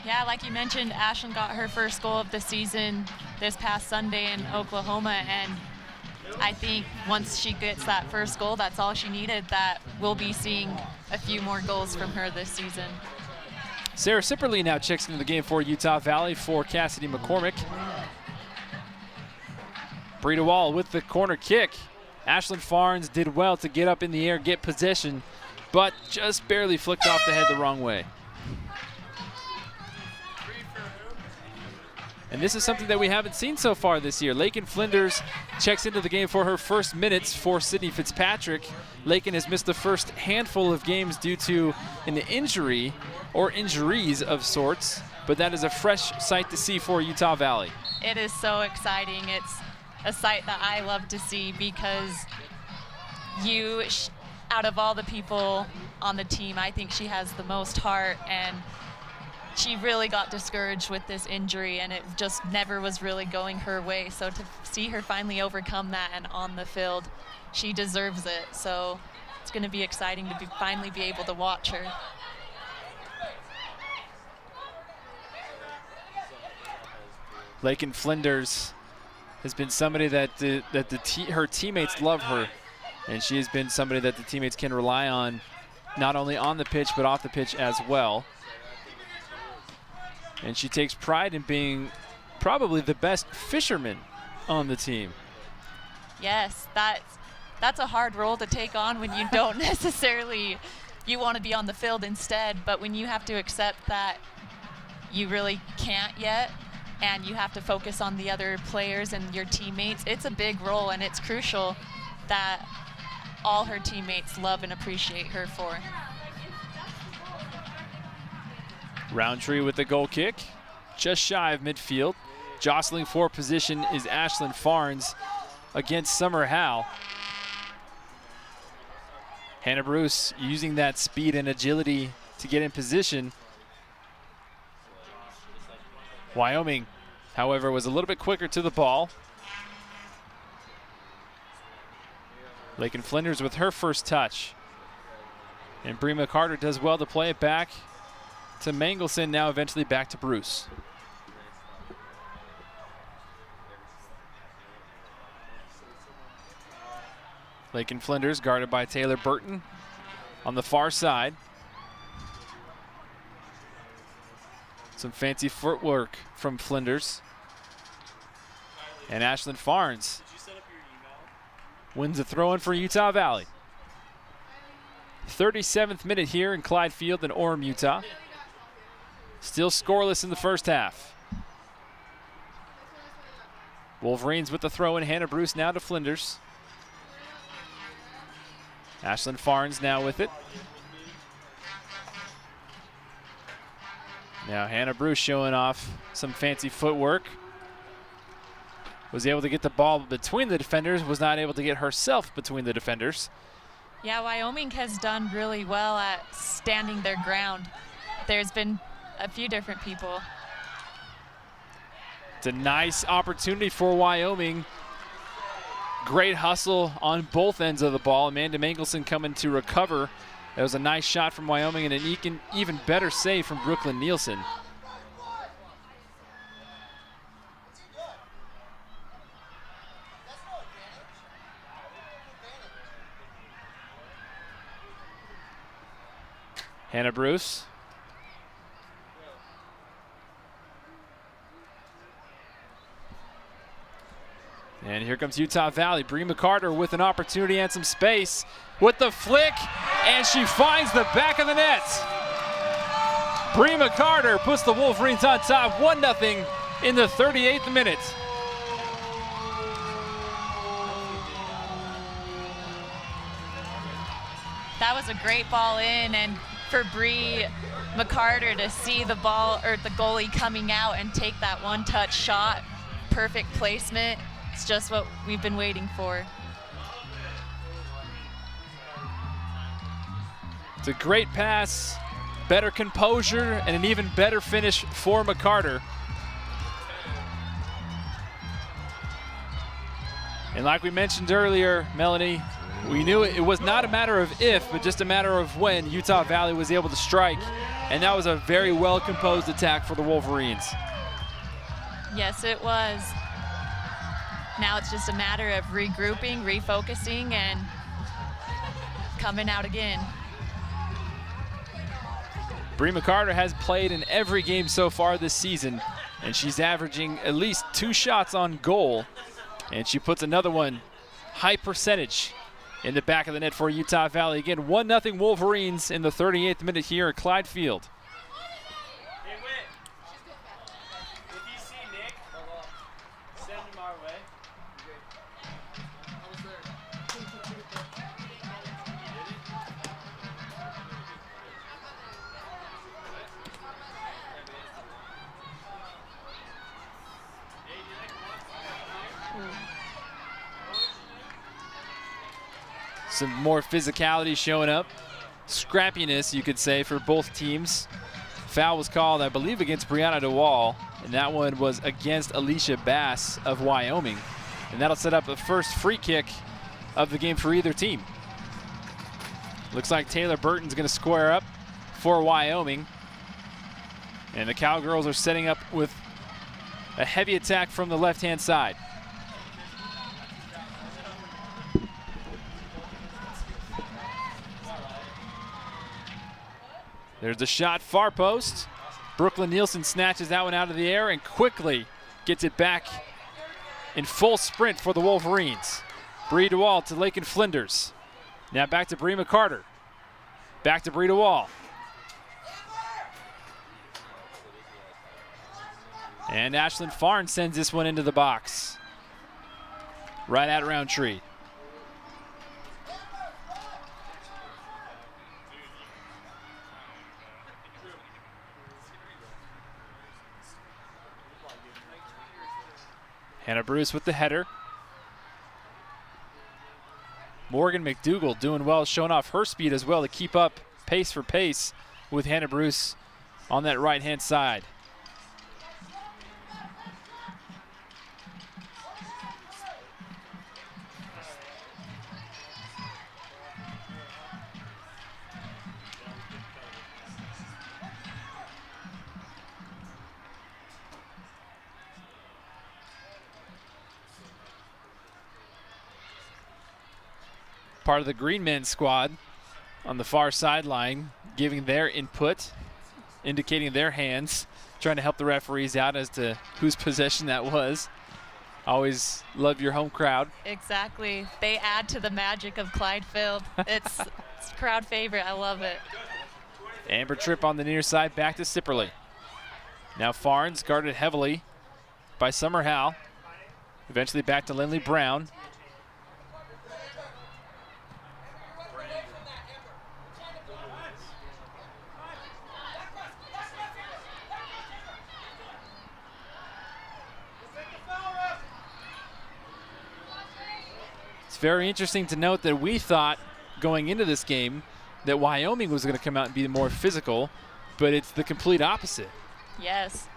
Yeah, like you mentioned, Ashlyn got her first goal of the season this past Sunday in Oklahoma, and I think once she gets that first goal, that's all she needed. That we'll be seeing a few more goals from her this season. Sarah Sipperly now checks into the game for Utah Valley for Cassidy McCormick. Brita Wall with the corner kick. Ashlyn Farnes did well to get up in the air, get possession, but just barely flicked off the head the wrong way. And this is something that we haven't seen so far this year. Lakin Flinders checks into the game for her first minutes for Sydney Fitzpatrick. Lakin has missed the first handful of games due to an injury or injuries of sorts, but that is a fresh sight to see for Utah Valley. It is so exciting. It's a sight that I love to see because out of all the people on the team, I think she has the most heart, and she really got discouraged with this injury, and it just never was really going her way. So to see her finally overcome that and on the field, she deserves it. So it's going to be exciting to finally be able to watch her. Lakin Flinders has been somebody that her teammates love her, and she has been somebody that the teammates can rely on, not only on the pitch but off the pitch as well. And she takes pride in being probably the best fisherman on the team. Yes, that's a hard role to take on when you don't necessarily, you want to be on the field instead, but when you have to accept that you really can't yet, and you have to focus on the other players and your teammates, it's a big role, and it's crucial that all her teammates love and appreciate her for. Roundtree with the goal kick, just shy of midfield. Jostling for position is Ashlyn Farnes against Summer Howe. Hannah Bruce using that speed and agility to get in position. Wyoming, however, was a little bit quicker to the ball. Lakin Flinders with her first touch. And Brima Mccarter does well to play it back to Mangelson, now eventually back to Bruce. Lakin Flinders guarded by Taylor Burton on the far side. Some fancy footwork from Flinders. And Ashlyn Farnes wins the throw-in for Utah Valley. 37th minute here in Clyde Field in Orem, Utah. Still scoreless in the first half. Wolverines with the throw-in. Hannah Bruce now to Flinders. Ashlyn Farnes now with it. Now Hannah Bruce showing off some fancy footwork. Was able to get the ball between the defenders, was not able to get herself between the defenders. Yeah, Wyoming has done really well at standing their ground. There's been a few different people. It's a nice opportunity for Wyoming. Great hustle on both ends of the ball. Amanda Mangelson coming to recover. That was a nice shot from Wyoming and an even better save from Brooklyn Nielsen. Hannah Bruce. And here comes Utah Valley. Brima Mccarter with an opportunity and some space with the flick, and she finds the back of the net. Brima Mccarter puts the Wolverines on top 1-0 in the 38th minute. That was a great ball in, and for Mccarter to see the ball or the goalie coming out and take that one-touch shot, perfect placement. It's just what we've been waiting for. It's a great pass, better composure, and an even better finish for Mccarter. And like we mentioned earlier, Melanie, we knew it was not a matter of if, but just a matter of when Utah Valley was able to strike. And that was a very well-composed attack for the Wolverines. Yes, it was. Now it's just a matter of regrouping, refocusing, and coming out again. Brima Mccarter has played in every game so far this season, and she's averaging at least 2 shots on goal. And she puts another one, high percentage, in the back of the net for Utah Valley. Again, 1-0 Wolverines in the 38th minute here at Clyde Field. Hey, Whit. If you see Nick, send him our way. Some more physicality showing up. Scrappiness, you could say, for both teams. Foul was called, I believe, against Brianna DeWall, and that one was against Alicia Bass of Wyoming. And that'll set up the first free kick of the game for either team. Looks like Taylor Burton's going to square up for Wyoming. And the Cowgirls are setting up with a heavy attack from the left-hand side. There's the shot, far post. Brooklyn Nielsen snatches that one out of the air and quickly gets it back in full sprint for the Wolverines. Bree DeWall to Lakin Flinders. Now back to Brima Mccarter. Back to Bree DeWall. And Ashlyn Farn sends this one into the box. Right at Roundtree. Hannah Bruce with the header. Morgan Mcdougal doing well, showing off her speed as well to keep up pace for pace with Hannah Bruce on that right-hand side. Part of the Green Men squad on the far sideline, giving their input, indicating their hands, trying to help the referees out as to whose possession that was. Always love your home crowd. Exactly. They add to the magic of Clyde Field. It's crowd favorite. I love it. Amber Tripp on the near side, back to Sipperly. Now Farns guarded heavily by Summer Howell. Eventually back to Lindley Brown. It's very interesting to note that we thought going into this game that Wyoming was going to come out and be more physical, but it's the complete opposite. Yes.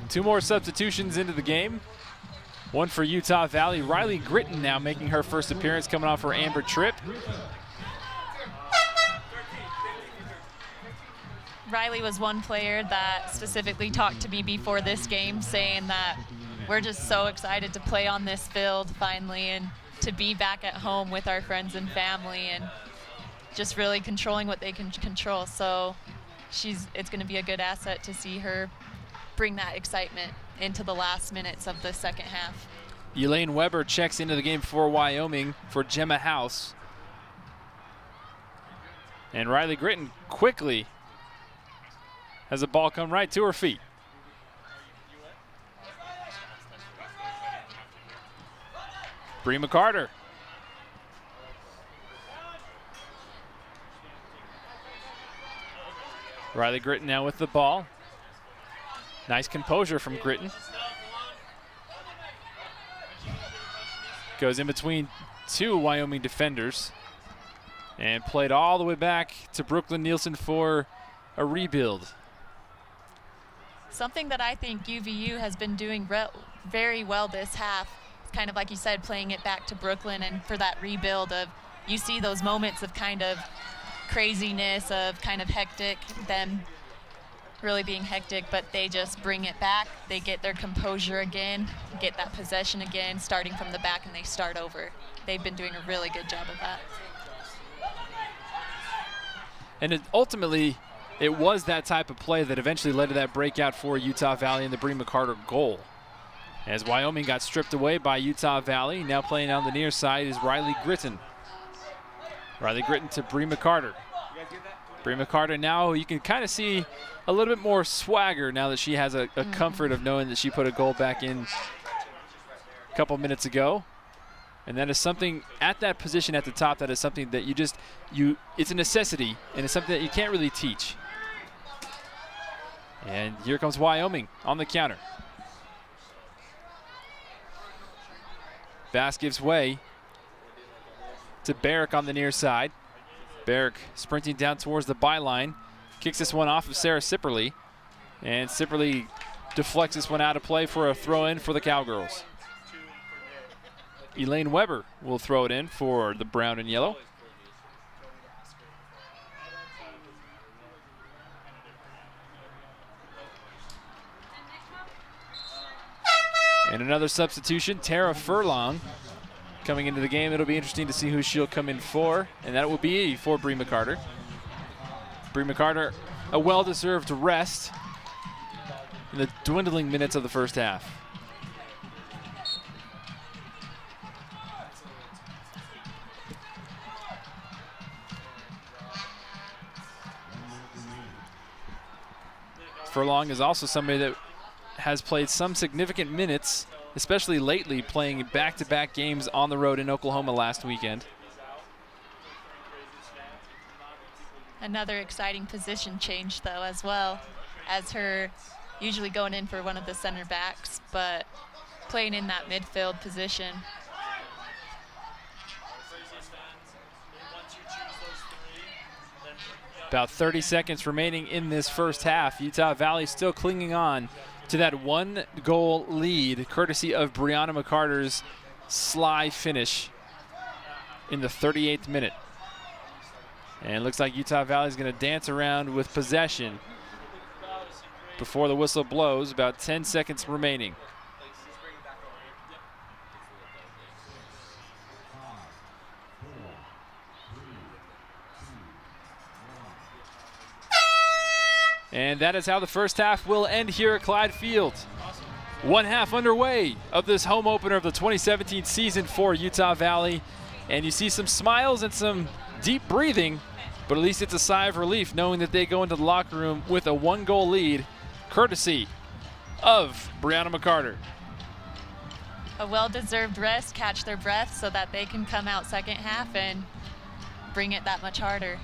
2 more substitutions into the game. One for Utah Valley. Riley Griten now making her first appearance, coming off her Amber trip. Riley was one player that specifically talked to me before this game, saying that we're just so excited to play on this field finally and to be back at home with our friends and family and just really controlling what they can control. So it's going to be a good asset to see her bring that excitement into the last minutes of the second half. Elaine Weber checks into the game for Wyoming for Gemma House. And Riley Griten quickly has the ball come right to her feet. Brima Mccarter. Riley Griten now with the ball. Nice composure from Griten. Goes in between 2 Wyoming defenders and played all the way back to Brooklyn Nielsen for a rebuild. Something that I think UVU has been doing very well this half, kind of like you said, playing it back to Brooklyn, and for that rebuild of, you see those moments of kind of craziness, of kind of hectic, them really being hectic, but they just bring it back. They get their composure again, get that possession again, starting from the back, and they start over. They've been doing a really good job of that. And ultimately, it was that type of play that eventually led to that breakout for Utah Valley and the Brima Mccarter goal. As Wyoming got stripped away by Utah Valley, now playing on the near side is Riley Griten. Riley Griten to Brima Mccarter. Brima Mccarter now, you can kind of see a little bit more swagger now that she has a comfort of knowing that she put a goal back in a couple minutes ago. And that is something at that position at the top, that is something that it's a necessity, and it's something that you can't really teach. And here comes Wyoming on the counter. Bass gives way to Barrick on the near side. Barrick sprinting down towards the byline. Kicks this one off of Sarah Sipperly. And Sipperly deflects this one out of play for a throw-in for the Cowgirls. Elaine Weber will throw it in for the brown and yellow. And another substitution, Tara Furlong coming into the game. It'll be interesting to see who she'll come in for, and that will be for Brima Mccarter. Brima Mccarter, a well-deserved rest in the dwindling minutes of the first half. Furlong is also somebody that has played some significant minutes, especially lately, playing back-to-back games on the road in Oklahoma last weekend. Another exciting position change, though, as well, as her usually going in for one of the center backs, but playing in that midfield position. About 30 seconds remaining in this first half. Utah Valley still clinging on to that 1-goal lead, courtesy of Brianna Mccarter's sly finish in the 38th minute. And it looks like Utah Valley is going to dance around with possession before the whistle blows. About 10 seconds remaining. And that is how the first half will end here at Clyde Field. One half underway of this home opener of the 2017 season for Utah Valley. And you see some smiles and some deep breathing, but at least it's a sigh of relief knowing that they go into the locker room with a 1-goal lead, courtesy of Brianna Mccarter. A well-deserved rest, catch their breath so that they can come out second half and bring it that much harder.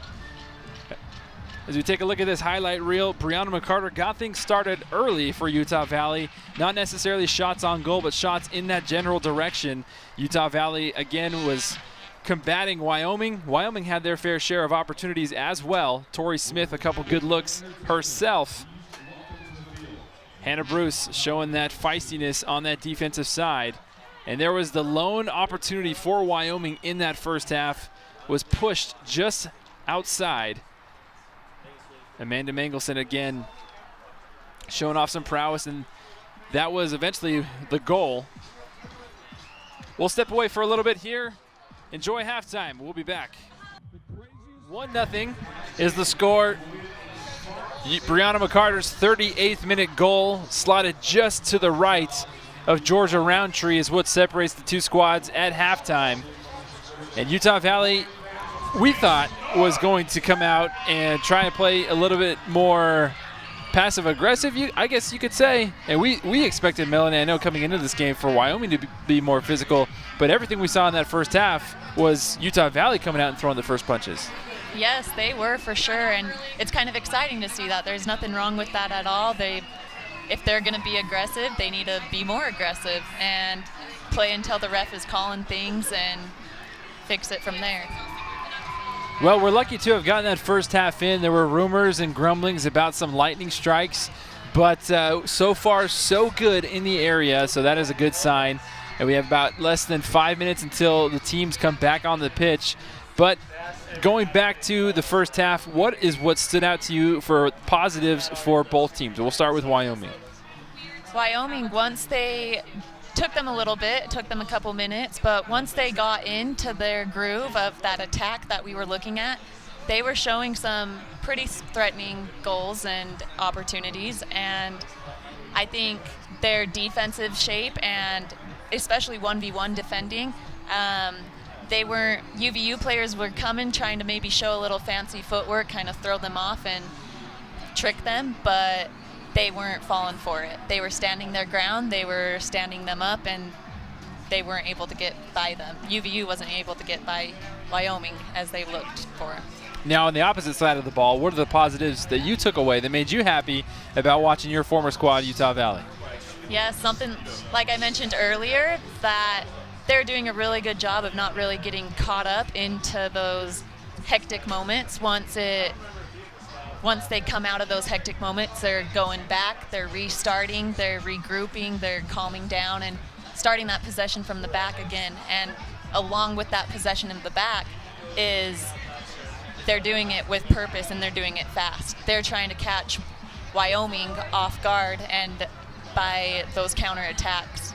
As we take a look at this highlight reel, Brianna Mccarter got things started early for Utah Valley. Not necessarily shots on goal, but shots in that general direction. Utah Valley, again, was combating Wyoming. Wyoming had their fair share of opportunities as well. Torrey Smith, a couple good looks herself. Hannah Bruce showing that feistiness on that defensive side. And there was the lone opportunity for Wyoming in that first half, was pushed just outside. Amanda Mangelson again showing off some prowess, and that was eventually the goal. We'll step away for a little bit here. Enjoy halftime. We'll be back. 1-0 is the score. Brianna Mccarter's 38th minute goal, slotted just to the right of Georgia Roundtree, is what separates the two squads at halftime. And Utah Valley, we thought, was going to come out and try and play a little bit more passive-aggressive, I guess you could say. And we expected, Melanie, I know, coming into this game for Wyoming to be more physical, but everything we saw in that first half was Utah Valley coming out and throwing the first punches. Yes, they were for sure, and it's kind of exciting to see that. There's nothing wrong with that at all. If they're going to be aggressive, they need to be more aggressive and play until the ref is calling things and fix it from there. Well, we're lucky to have gotten that first half in. There were rumors and grumblings about some lightning strikes, but so far so good in the area, so that is a good sign. And we have about less than 5 minutes until the teams come back on the pitch. But going back to the first half, what stood out to you for positives for both teams? We'll start with Wyoming. Wyoming, once they took them a little bit, took them a couple minutes, but once they got into their groove of that attack that we were looking at, they were showing some pretty threatening goals and opportunities, and I think their defensive shape and especially 1v1 defending, UVU players were coming, trying to maybe show a little fancy footwork, kind of throw them off and trick them, but they weren't falling for it. They were standing their ground, they were standing them up, and they weren't able to get by them. UVU wasn't able to get by Wyoming as they looked for. Now, on the opposite side of the ball, what are the positives that you took away that made you happy about watching your former squad, Utah Valley? Yeah, something like I mentioned earlier, that they're doing a really good job of not really getting caught up into those hectic moments. Once they come out of those hectic moments, they're going back, they're restarting, they're regrouping, they're calming down and starting that possession from the back again. And along with that possession in the back is they're doing it with purpose and they're doing it fast. They're trying to catch Wyoming off guard and by those counterattacks.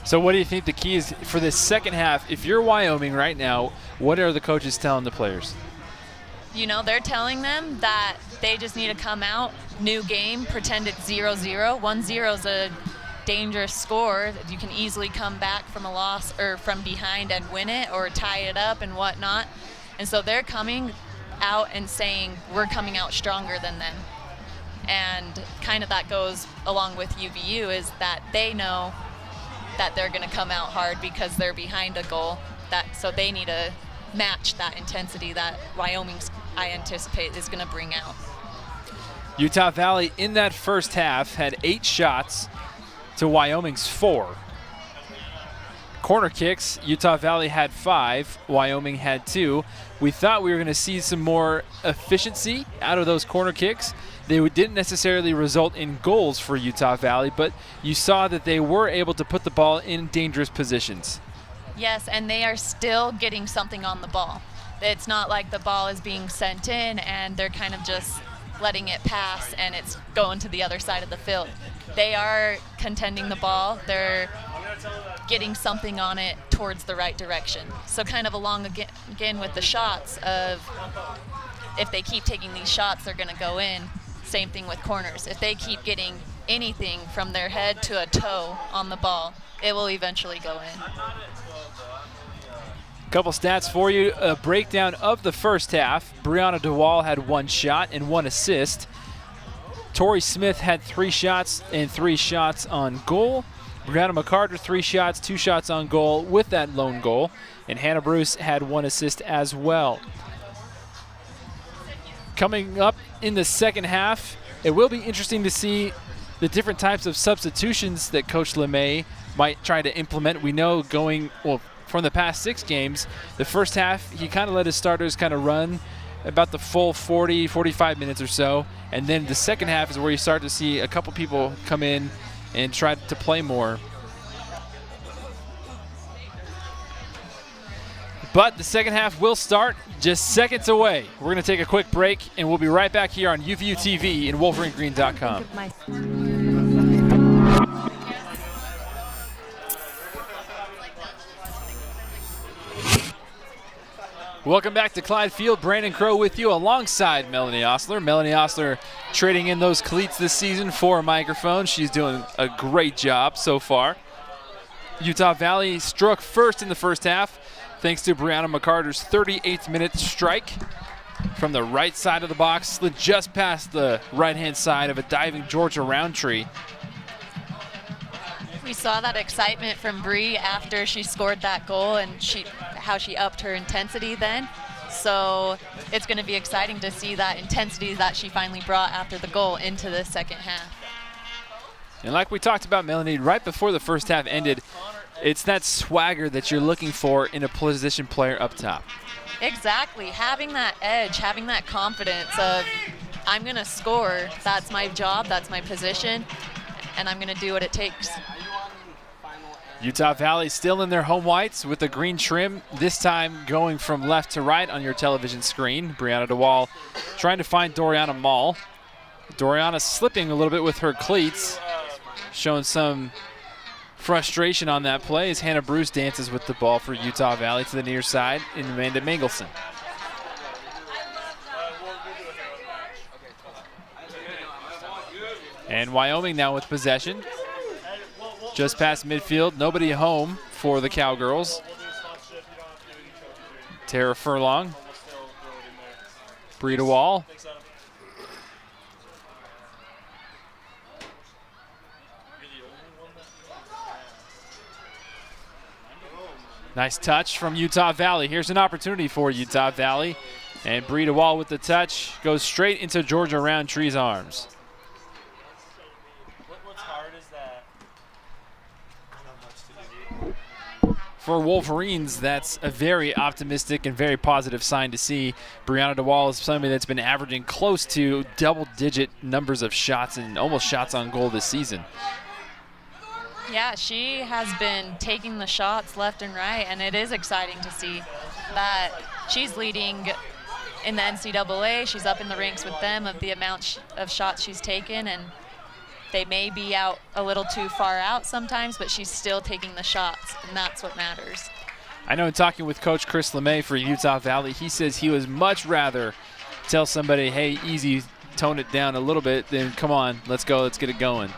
So what do you think the key is for this second half? If you're Wyoming right now, what are the coaches telling the players? You know, they're telling them that they just need to come out, new game, pretend it's 0-0. 1-0 is a dangerous score. You can easily come back from a loss or from behind and win it or tie it up and whatnot. And so they're coming out and saying, we're coming out stronger than them. And kind of that goes along with UVU, is that they know that they're going to come out hard because they're behind a goal. So they need to match that intensity that Wyoming's, I anticipate, is going to bring out. Utah Valley in that first half had 8 shots to Wyoming's 4. Corner kicks, Utah Valley had 5, Wyoming had 2. We thought we were going to see some more efficiency out of those corner kicks. They didn't necessarily result in goals for Utah Valley, but you saw that they were able to put the ball in dangerous positions. Yes, and they are still getting something on the ball. It's not like the ball is being sent in and they're kind of just letting it pass and it's going to the other side of the field. They are contending the ball. They're getting something on it towards the right direction. So kind of along again with the shots of, if they keep taking these shots, they're going to go in. Same thing with corners. If they keep getting anything from their head to a toe on the ball, it will eventually go in. Couple stats for you. A breakdown of the first half. Brianna Mcdougal had 1 shot and 1 assist. Torrey Smith had 3 shots and 3 shots on goal. Brianna Mccarter 3 shots, 2 shots on goal with that lone goal. And Hannah Bruce had 1 assist as well. Coming up in the second half, it will be interesting to see the different types of substitutions that Coach LeMay might try to implement. We know from the past 6 games, the first half, he kind of let his starters kind of run about the full 40, 45 minutes or so. And then the second half is where you start to see a couple people come in and try to play more. But the second half will start just seconds away. We're going to take a quick break, and we'll be right back here on UVU TV and WolverineGreen.com. Welcome back to Clyde Field. Brandon Crow with you alongside Melanie Osler. Melanie Osler trading in those cleats this season for a microphone. She's doing a great job so far. Utah Valley struck first in the first half, thanks to Mccarter's 38th minute strike from the right side of the box, slid just past the right-hand side of a diving Georgia Roundtree. We saw that excitement from Bree after she scored that goal and how she upped her intensity then. So it's going to be exciting to see that intensity that she finally brought after the goal into the second half. And like we talked about, Melanie, right before the first half ended, it's that swagger that you're looking for in a position player up top. Exactly. Having that edge, having that confidence of, I'm going to score. That's my job. That's my position. And I'm going to do what it takes. Utah Valley still in their home whites with the green trim, this time going from left to right on your television screen. Brianna DeWall trying to find Doriana Mall. Doriana slipping a little bit with her cleats, showing some frustration on that play as Hannah Bruce dances with the ball for Utah Valley to the near side in Amanda Mangelson. And Wyoming now with possession. Just past midfield, nobody home for the Cowgirls. Tara Furlong. Breida Wall. Nice touch from Utah Valley. Here's an opportunity for Utah Valley. And Breida Wall with the touch goes straight into Georgia Roundtree's arms. What's hard is that For Wolverines, that's a very optimistic and very positive sign to see. Brianna DeWall is somebody that's been averaging close to double-digit numbers of shots and almost shots on goal this season. Yeah, she has been taking the shots left and right, and it is exciting to see that she's leading in the NCAA. She's up in the ranks with them of the amount of shots she's taken, and they may be out a little too far out sometimes, but she's still taking the shots, and that's what matters. I know in talking with Coach Chris LeMay for Utah Valley, he says he would much rather tell somebody, hey, easy, tone it down a little bit, than come on, let's go, let's get it going.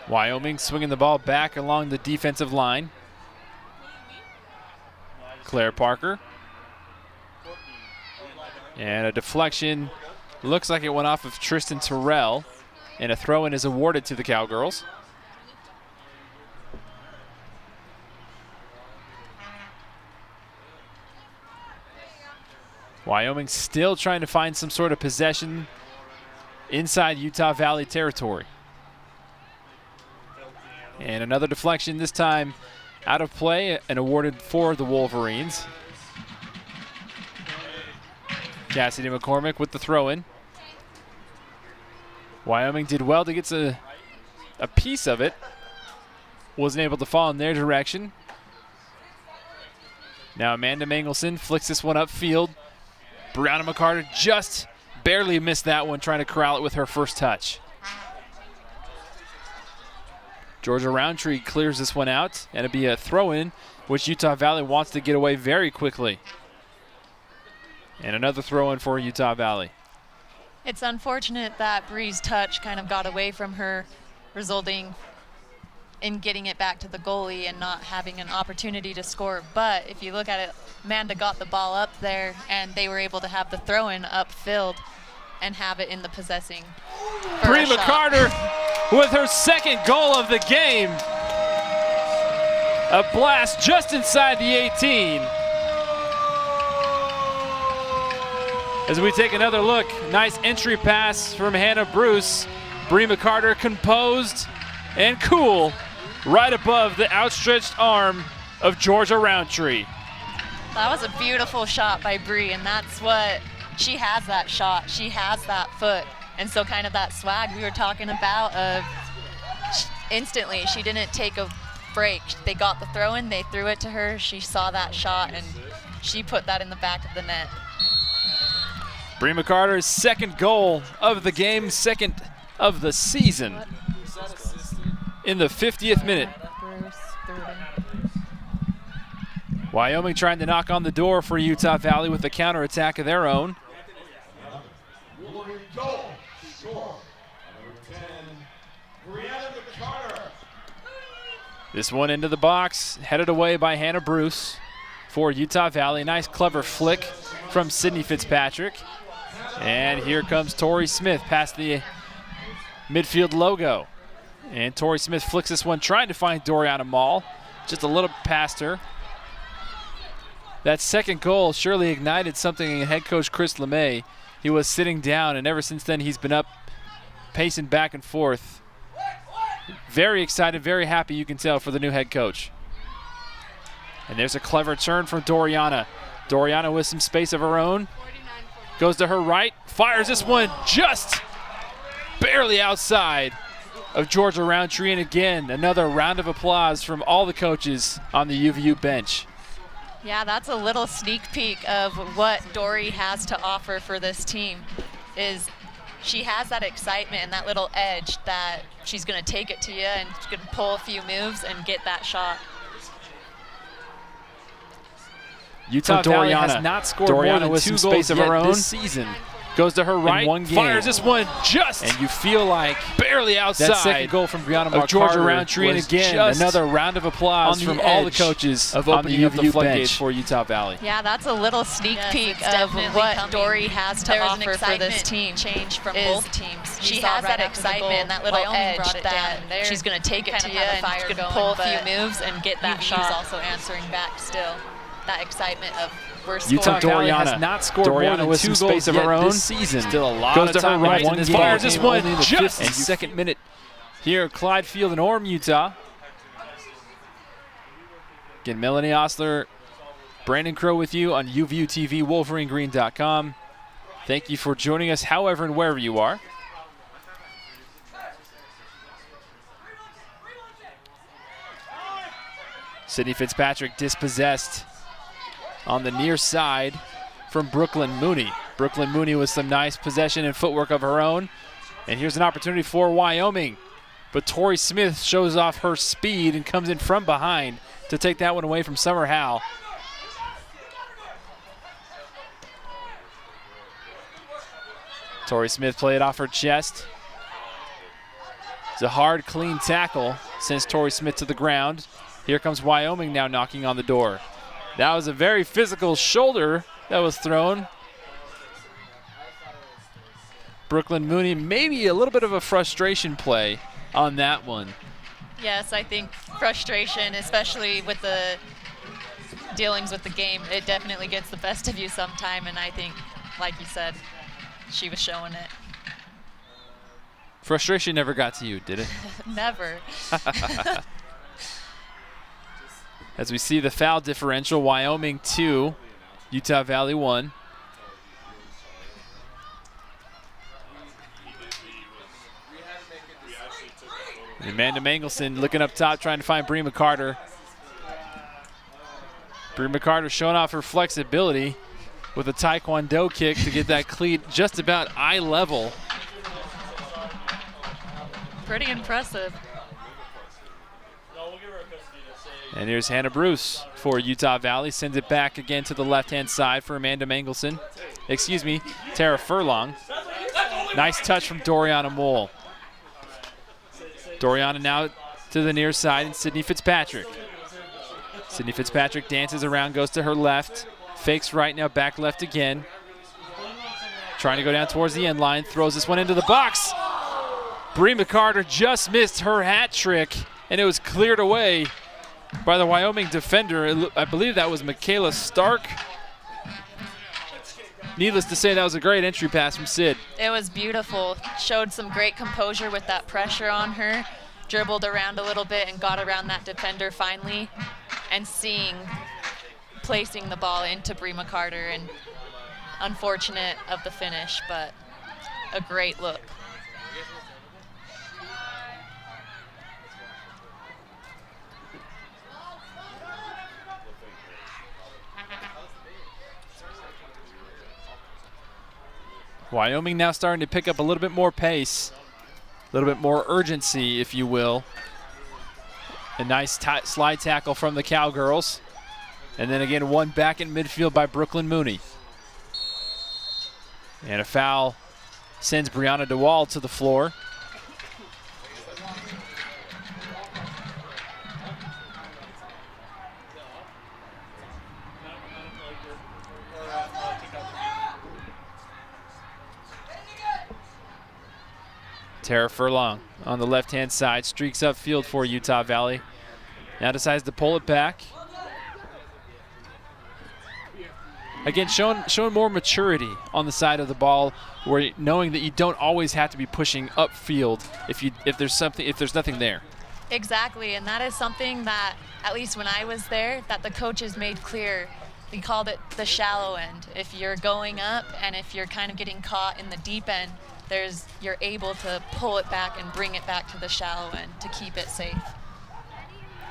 Wyoming swinging the ball back along the defensive line. Claire Parker. And a deflection. Looks like it went off of Tristan Terrell. And a throw-in is awarded to the Cowgirls. Wyoming still trying to find some sort of possession inside Utah Valley territory. And another deflection, this time out of play and awarded for the Wolverines. Cassidy McCormick with the throw-in. Wyoming did well to get a piece of it. Wasn't able to fall in their direction. Now Amanda Mangelson flicks this one upfield. Brianna Mccarter just barely missed that one, trying to corral it with her first touch. Georgia Roundtree clears this one out, and it'll be a throw-in, which Utah Valley wants to get away very quickly. And another throw-in for Utah Valley. It's unfortunate that Bree's touch kind of got away from her, resulting in getting it back to the goalie and not having an opportunity to score. But if you look at it, Amanda got the ball up there, and they were able to have the throw-in upfield and have it in the possessing. Brima Mccarter with her second goal of the game. A blast just inside the 18. As we take another look, nice entry pass from Hannah Bruce. Brima Mccarter composed and cool right above the outstretched arm of Georgia Roundtree. That was a beautiful shot by Bree, and that's what, she has that shot, she has that foot. And so kind of that swag we were talking about of instantly, she didn't take a break. They got the throw in, they threw it to her, she saw that shot, and she put that in the back of the net. Brima Mccarter's second goal of the game, second of the season in the 50th minute. Wyoming trying to knock on the door for Utah Valley with a counterattack of their own. This one into the box, headed away by Hannah Bruce for Utah Valley. Nice clever flick from Sydney Fitzpatrick. And here comes Torrey Smith past the midfield logo. And Torrey Smith flicks this one, trying to find Doriana Mall. Just a little past her. That second goal surely ignited something in head coach Chris LeMay. He was sitting down, and ever since then he's been up, pacing back and forth. Very excited, very happy, you can tell, for the new head coach. And there's a clever turn from Doriana. Doriana with some space of her own. Goes to her right, fires this one just barely outside of Georgia Roundtree. And again, another round of applause from all the coaches on the UVU bench. Yeah, that's a little sneak peek of what Dory has to offer for this team. Is she has that excitement and that little edge that she's going to take it to you and she's going to pull a few moves and get that shot. Utah Valley has not scored more than 2 goals of her own this season. Goes to her right, one game. Fires this one just, and you feel like barely outside. That second goal from Brianna Georgia Roundtree, and again another round of applause from all the coaches of opening up the floodgates for Utah Valley. Yeah, that's a little sneak peek of what Dory has to offer for this team. Change from both teams. She has that excitement and that little edge that she's going to take it to you and she's going to pull a few moves and get that shot. UVU's also answering back still. That excitement of Utah Valley has not scored more than 2 goals of her own this season. Still a lot of time right in this game. Fires this one just in the 52nd minute here at Clydefield in Orem, Utah. Again, Melanie Osler, Brandon Crow with you on UVU TV, WolverineGreen.com. Thank you for joining us however and wherever you are. Sydney Fitzpatrick dispossessed on the near side from Brooklyn Mooney. Brooklyn Mooney with some nice possession and footwork of her own. And here's an opportunity for Wyoming. But Torrey Smith shows off her speed and comes in from behind to take that one away from Summer Howell. Torrey Smith played off her chest. It's a hard, clean tackle, sends Torrey Smith to the ground. Here comes Wyoming now knocking on the door. That was a very physical shoulder that was thrown. Brooklyn Mooney, maybe a little bit of a frustration play on that one. Yes, I think frustration, especially with the dealings with the game, it definitely gets the best of you sometime, and I think, like you said, she was showing it. Frustration never got to you, did it? Never. As we see the foul differential, Wyoming 2, Utah Valley 1. And Amanda Mangelson looking up top, trying to find Brima Mccarter. Brima Mccarter showing off her flexibility with a taekwondo kick to get that cleat just about eye level. Pretty impressive. And here's Hannah Bruce for Utah Valley. Sends it back again to the left-hand side for Amanda Mangelson. Excuse me, Tara Furlong. Nice touch from Doriana Mole. Doriana now to the near side, and Sydney Fitzpatrick. Sydney Fitzpatrick dances around, goes to her left. Fakes right, now back left again. Trying to go down towards the end line. Throws this one into the box. Brima Mccarter just missed her hat trick, and it was cleared away by the Wyoming defender. I believe that was Michaela Stark. Needless to say, that was a great entry pass from Sid. It was beautiful. Showed some great composure with that pressure on her. Dribbled around a little bit and got around that defender finally. And placing the ball into Brima Mccarter. And unfortunate of the finish, but a great look. Wyoming now starting to pick up a little bit more pace, a little bit more urgency, if you will. A nice slide tackle from the Cowgirls. And then again, one back in midfield by Brooklyn Mooney. And a foul sends Brianna DeWall to the floor. Tara Furlong on the left-hand side, streaks upfield for Utah Valley. Now decides to pull it back. Again, showing more maturity on the side of the ball, where knowing that you don't always have to be pushing upfield if there's nothing there. Exactly, and that is something that, at least when I was there, that the coaches made clear. We called it the shallow end. If you're going up and if you're kind of getting caught in the deep end, you're able to pull it back and bring it back to the shallow end to keep it safe.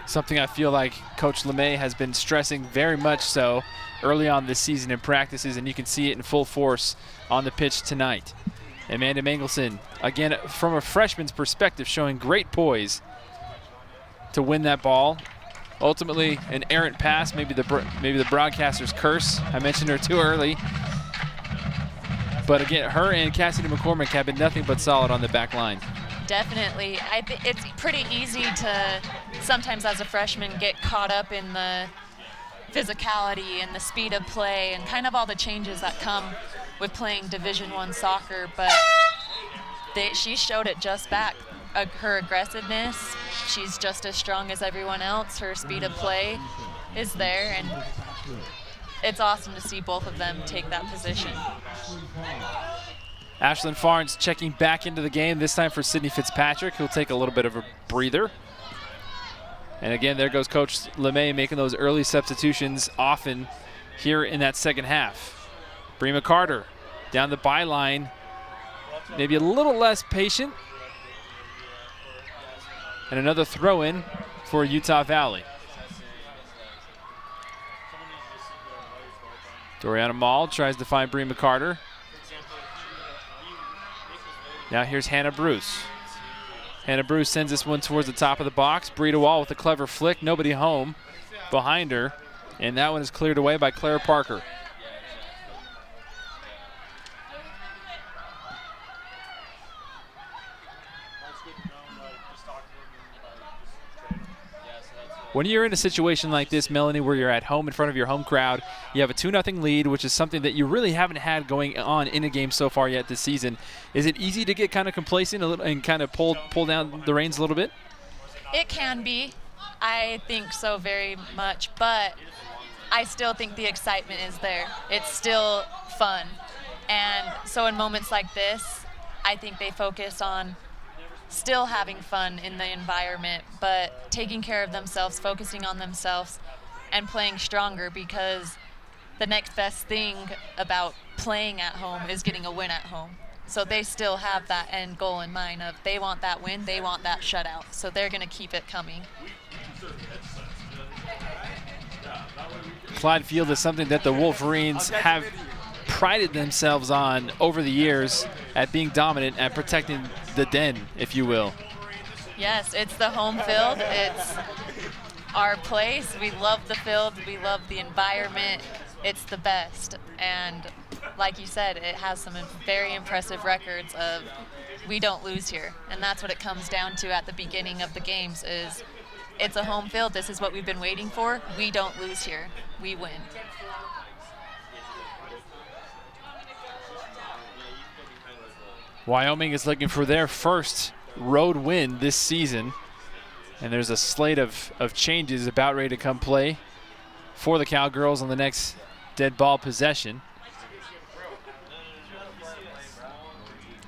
Something I feel like Coach LeMay has been stressing very much so early on this season in practices, and you can see it in full force on the pitch tonight. Amanda Mangelson, again, from a freshman's perspective, showing great poise to win that ball. Ultimately, an errant pass, maybe the broadcaster's curse. I mentioned her too early. But again, her and Cassidy McCormick have been nothing but solid on the back line. Definitely. I think it's pretty easy to sometimes as a freshman get caught up in the physicality and the speed of play and kind of all the changes that come with playing Division I soccer, but she showed it just back. Her aggressiveness, she's just as strong as everyone else. Her speed of play is there, and it's awesome to see both of them take that position. Ashlyn Farnes checking back into the game, this time for Sydney Fitzpatrick, who'll take a little bit of a breather. And again, there goes Coach LeMay making those early substitutions often here in that second half. Brima Mccarter down the byline, maybe a little less patient. And another throw-in for Utah Valley. Doriana Mall tries to find Brima Mccarter. Now here's Hannah Bruce. Hannah Bruce sends this one towards the top of the box. Bree DeWall with a clever flick. Nobody home behind her. And that one is cleared away by Claire Parker. When you're in a situation like this, Melanie, where you're at home in front of your home crowd, you have a 2-0 lead, which is something that you really haven't had going on in a game so far yet this season. Is it easy to get kind of complacent and kind of pull down the reins a little bit? It can be. I think so very much, but I still think the excitement is there. It's still fun. And so in moments like this, I think they focus on still having fun in the environment, but taking care of themselves, focusing on themselves, and playing stronger, because the next best thing about playing at home is getting a win at home. So they still have that end goal in mind of they want that win, they want that shutout. So they're going to keep it coming. Clyde Field is something that the Wolverines have prided themselves on over the years at being dominant and protecting the den, if you will. Yes, it's the home field. It's our place. We love the field. We love the environment. It's the best. And like you said, it has some very impressive records of we don't lose here. And that's what it comes down to at the beginning of the games is it's a home field. This is what we've been waiting for. We don't lose here. We win. Wyoming is looking for their first road win this season. And there's a slate of changes about ready to come play for the Cowgirls on the next dead ball possession.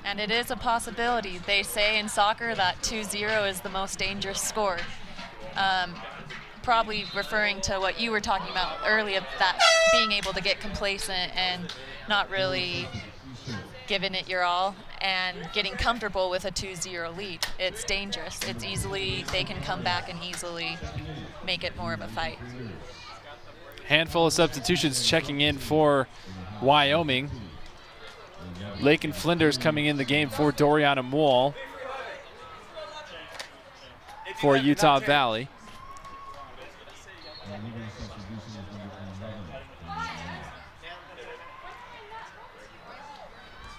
And it is a possibility. They say in soccer that 2-0 is the most dangerous score. Probably referring to what you were talking about earlier, that being able to get complacent and not really giving it your all and getting comfortable with a 2-0 lead. It's dangerous. It's easily, they can come back and easily make it more of a fight. Handful of substitutions checking in for Wyoming. Lakin Flinders coming in the game for Doriana Moll for Utah Valley.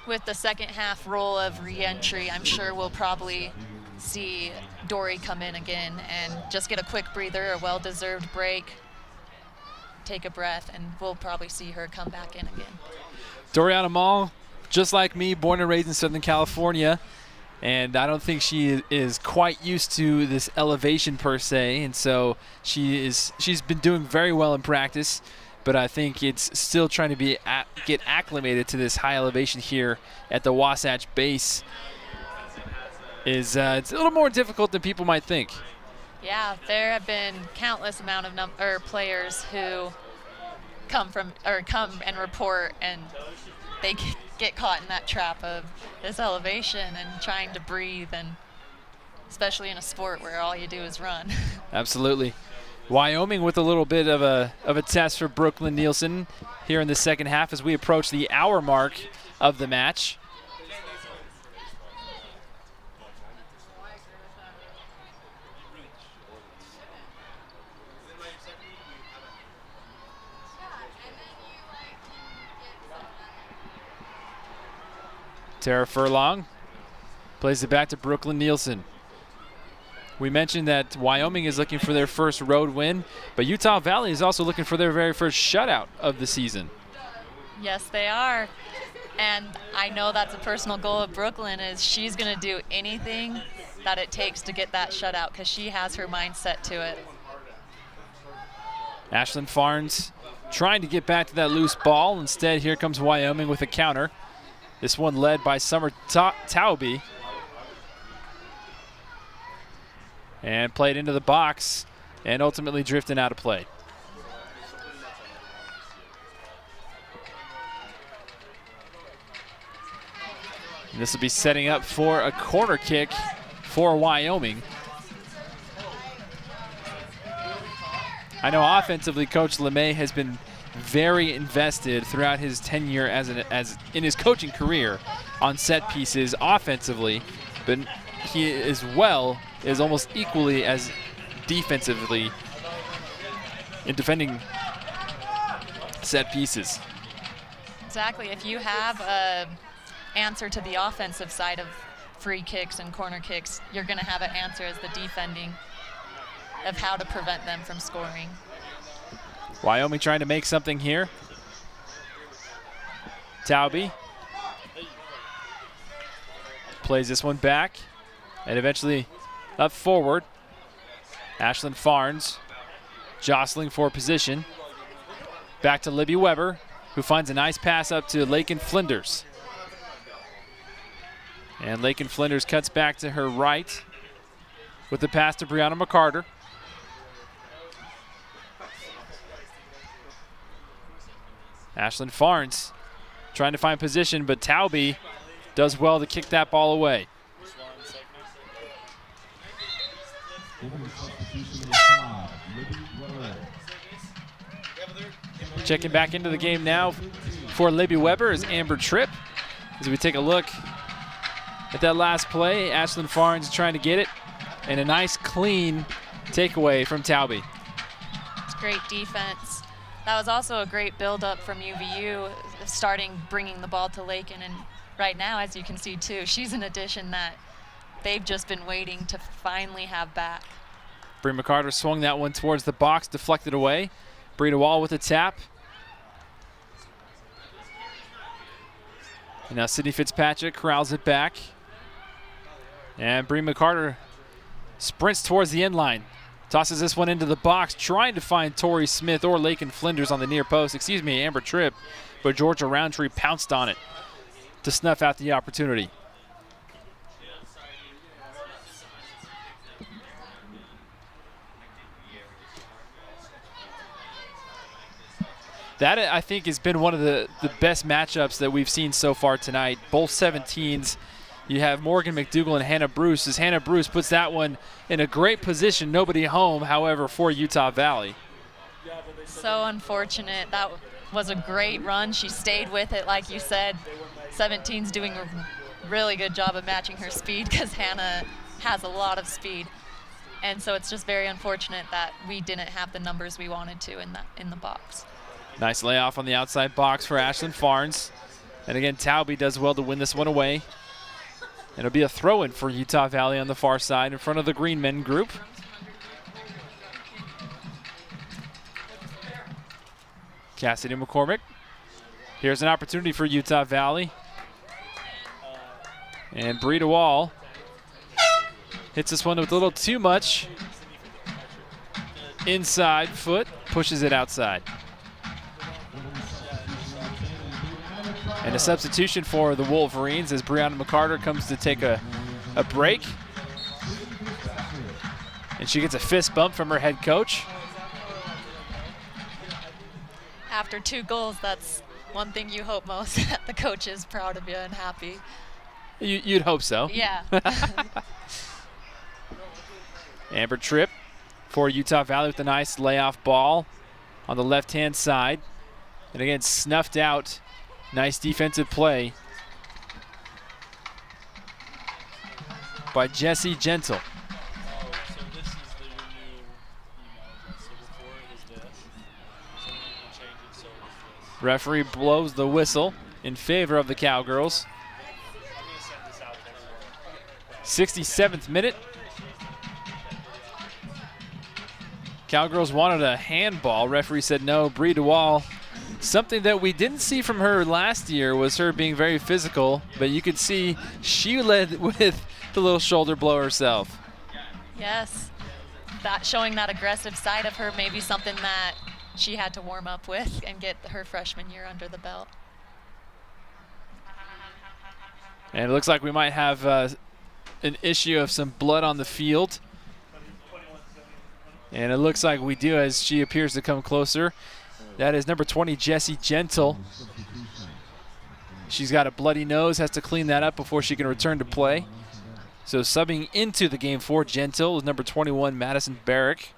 With the second half role of re-entry, I'm sure we'll probably see Dory come in again and just get a quick breather, a well-deserved break, take a breath, and we'll probably see her come back in again. Doriana Moll, just like me, born and raised in Southern California, and I don't think she is quite used to this elevation per se, and so she's been doing very well in practice. But I think it's still trying to get acclimated to this high elevation here at the Wasatch base. It's a little more difficult than people might think. Yeah, there have been countless amount of players who come and report, and they get caught in that trap of this elevation and trying to breathe, and especially in a sport where all you do is run. Absolutely. Wyoming with a little bit of a test for Brooklyn Nielsen here in the second half as we approach the hour mark of the match. Tara Furlong plays it back to Brooklyn Nielsen. We mentioned that Wyoming is looking for their first road win, but Utah Valley is also looking for their very first shutout of the season. Yes, they are. And I know that's a personal goal of Brooklyn, is she's going to do anything that it takes to get that shutout because she has her mind set to it. Ashlyn Farnes trying to get back to that loose ball. Instead, here comes Wyoming with a counter. This one led by Summer Tauby. And played into the box and ultimately drifting out of play. And this will be setting up for a corner kick for Wyoming. I know offensively, Coach LeMay has been very invested throughout his tenure as in his coaching career on set pieces offensively, but he as well is almost equally as defensively in defending set pieces. Exactly. If you have an answer to the offensive side of free kicks and corner kicks, you're going to have an answer as the defending of how to prevent them from scoring. Wyoming trying to make something here. Tauby plays this one back and eventually up forward. Ashlyn Farnes jostling for position. Back to Libby Weber, who finds a nice pass up to Lakin Flinders. And Lakin Flinders cuts back to her right with the pass to Brianna Mccarter. Ashlyn Farnes trying to find position, but Tauby does well to kick that ball away. Checking back into the game now for Libby Weber is Amber Tripp. As we take a look at that last play, Ashlyn Farnes trying to get it, and a nice clean takeaway from Tauby. It's great defense. That was also a great build-up from UVU, bringing the ball to Lakin, and right now, as you can see too, she's an addition that they've just been waiting to finally have back. Brima Mccarter swung that one towards the box, deflected away. Breida Wall with a tap. And now Sydney Fitzpatrick corrals it back. And Brima Mccarter sprints towards the end line. Tosses this one into the box, trying to find Torrey Smith or Lakin Flinders on the near post. Amber Tripp, but Georgia Roundtree pounced on it to snuff out the opportunity. That, I think, has been one of the best matchups that we've seen so far tonight. Both 17s. You have Morgan Mcdougal and Hannah Bruce, as Hannah Bruce puts that one in a great position. Nobody home, however, for Utah Valley. So unfortunate. That was a great run. She stayed with it, like you said. 17's doing a really good job of matching her speed because Hannah has a lot of speed. And so it's just very unfortunate that we didn't have the numbers we wanted to in the box. Nice layoff on the outside box for Ashlyn Farnes. And again, Taube does well to win this one away. It'll be a throw-in for Utah Valley on the far side in front of the green men group. Cassidy McCormick. Here's an opportunity for Utah Valley. And Breida Wall hits this one with a little too much inside foot, pushes it outside. And a substitution for the Wolverines as Brianna Mccarter comes to take a break. And she gets a fist bump from her head coach. After 2 goals, that's one thing you hope most, that the coach is proud of you and happy. You'd hope so. Yeah. Amber Tripp for Utah Valley with a nice layoff ball on the left-hand side. And again, snuffed out. Nice defensive play by Jesse Gentle. Referee blows the whistle in favor of the Cowgirls. 67th minute. Cowgirls wanted a handball. Referee said no. Breida Wall. Something that we didn't see from her last year was her being very physical, but you could see she led with the little shoulder blow herself. Yes, that showing that aggressive side of her, maybe something that she had to warm up with and get her freshman year under the belt. And it looks like we might have an issue of some blood on the field. And it looks like we do as she appears to come closer. That is number 20, Jessie Gentle. She's got a bloody nose, has to clean that up before she can return to play. So subbing into the game for Gentle is number 21, Madison Barrick.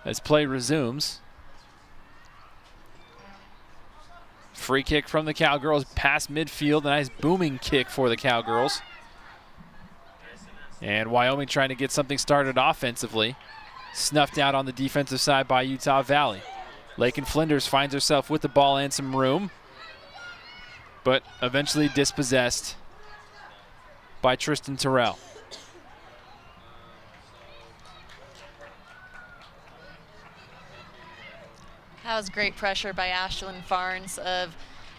As play resumes. Free kick from the Cowgirls past midfield. A nice booming kick for the Cowgirls. And Wyoming trying to get something started offensively. Snuffed out on the defensive side by Utah Valley. Lakin Flinders finds herself with the ball and some room, but eventually dispossessed by Tristan Terrell. That was great pressure by Ashlyn Farnes of,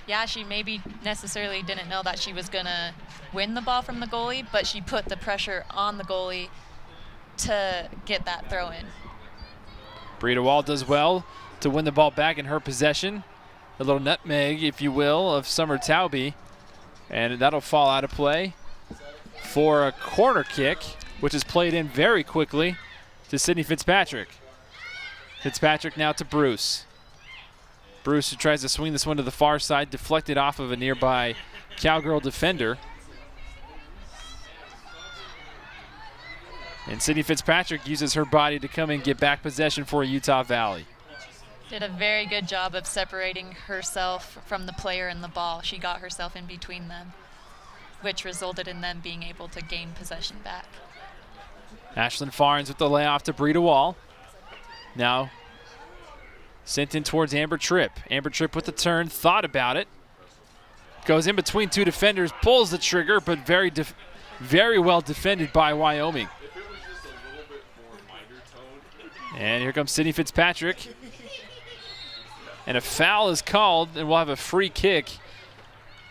yeah, she maybe necessarily didn't know that she was going to win the ball from the goalie, but she put the pressure on the goalie to get that throw in. Breida Wall does well to win the ball back in her possession. A little nutmeg, if you will, of Summer Taube. And that'll fall out of play for a corner kick, which is played in very quickly to Sydney Fitzpatrick. Fitzpatrick now to Bruce. Bruce, who tries to swing this one to the far side, deflected off of a nearby Cowgirl defender. And Sydney Fitzpatrick uses her body to come and get back possession for Utah Valley. Did a very good job of separating herself from the player and the ball. She got herself in between them, which resulted in them being able to gain possession back. Ashlyn Farnes with the layoff to Breida Wall. Now sent in towards Amber Tripp. Amber Tripp with the turn, thought about it. Goes in between 2 defenders, pulls the trigger, but very well defended by Wyoming. And here comes Sydney Fitzpatrick. And a foul is called, and we'll have a free kick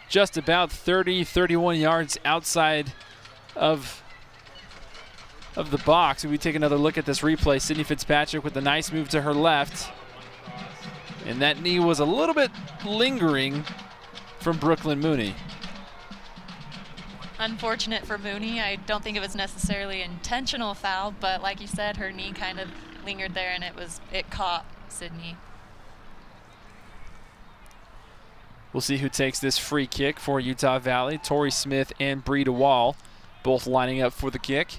just about 30, 31 yards outside of the box. We take another look at this replay. Sydney Fitzpatrick with a nice move to her left. And that knee was a little bit lingering from Brooklyn Mooney. Unfortunate for Mooney. I don't think it was necessarily an intentional foul, but like you said, her knee kind of lingered there and it caught Sydney. We'll see who takes this free kick for Utah Valley. Torrey Smith and Mcdougal both lining up for the kick.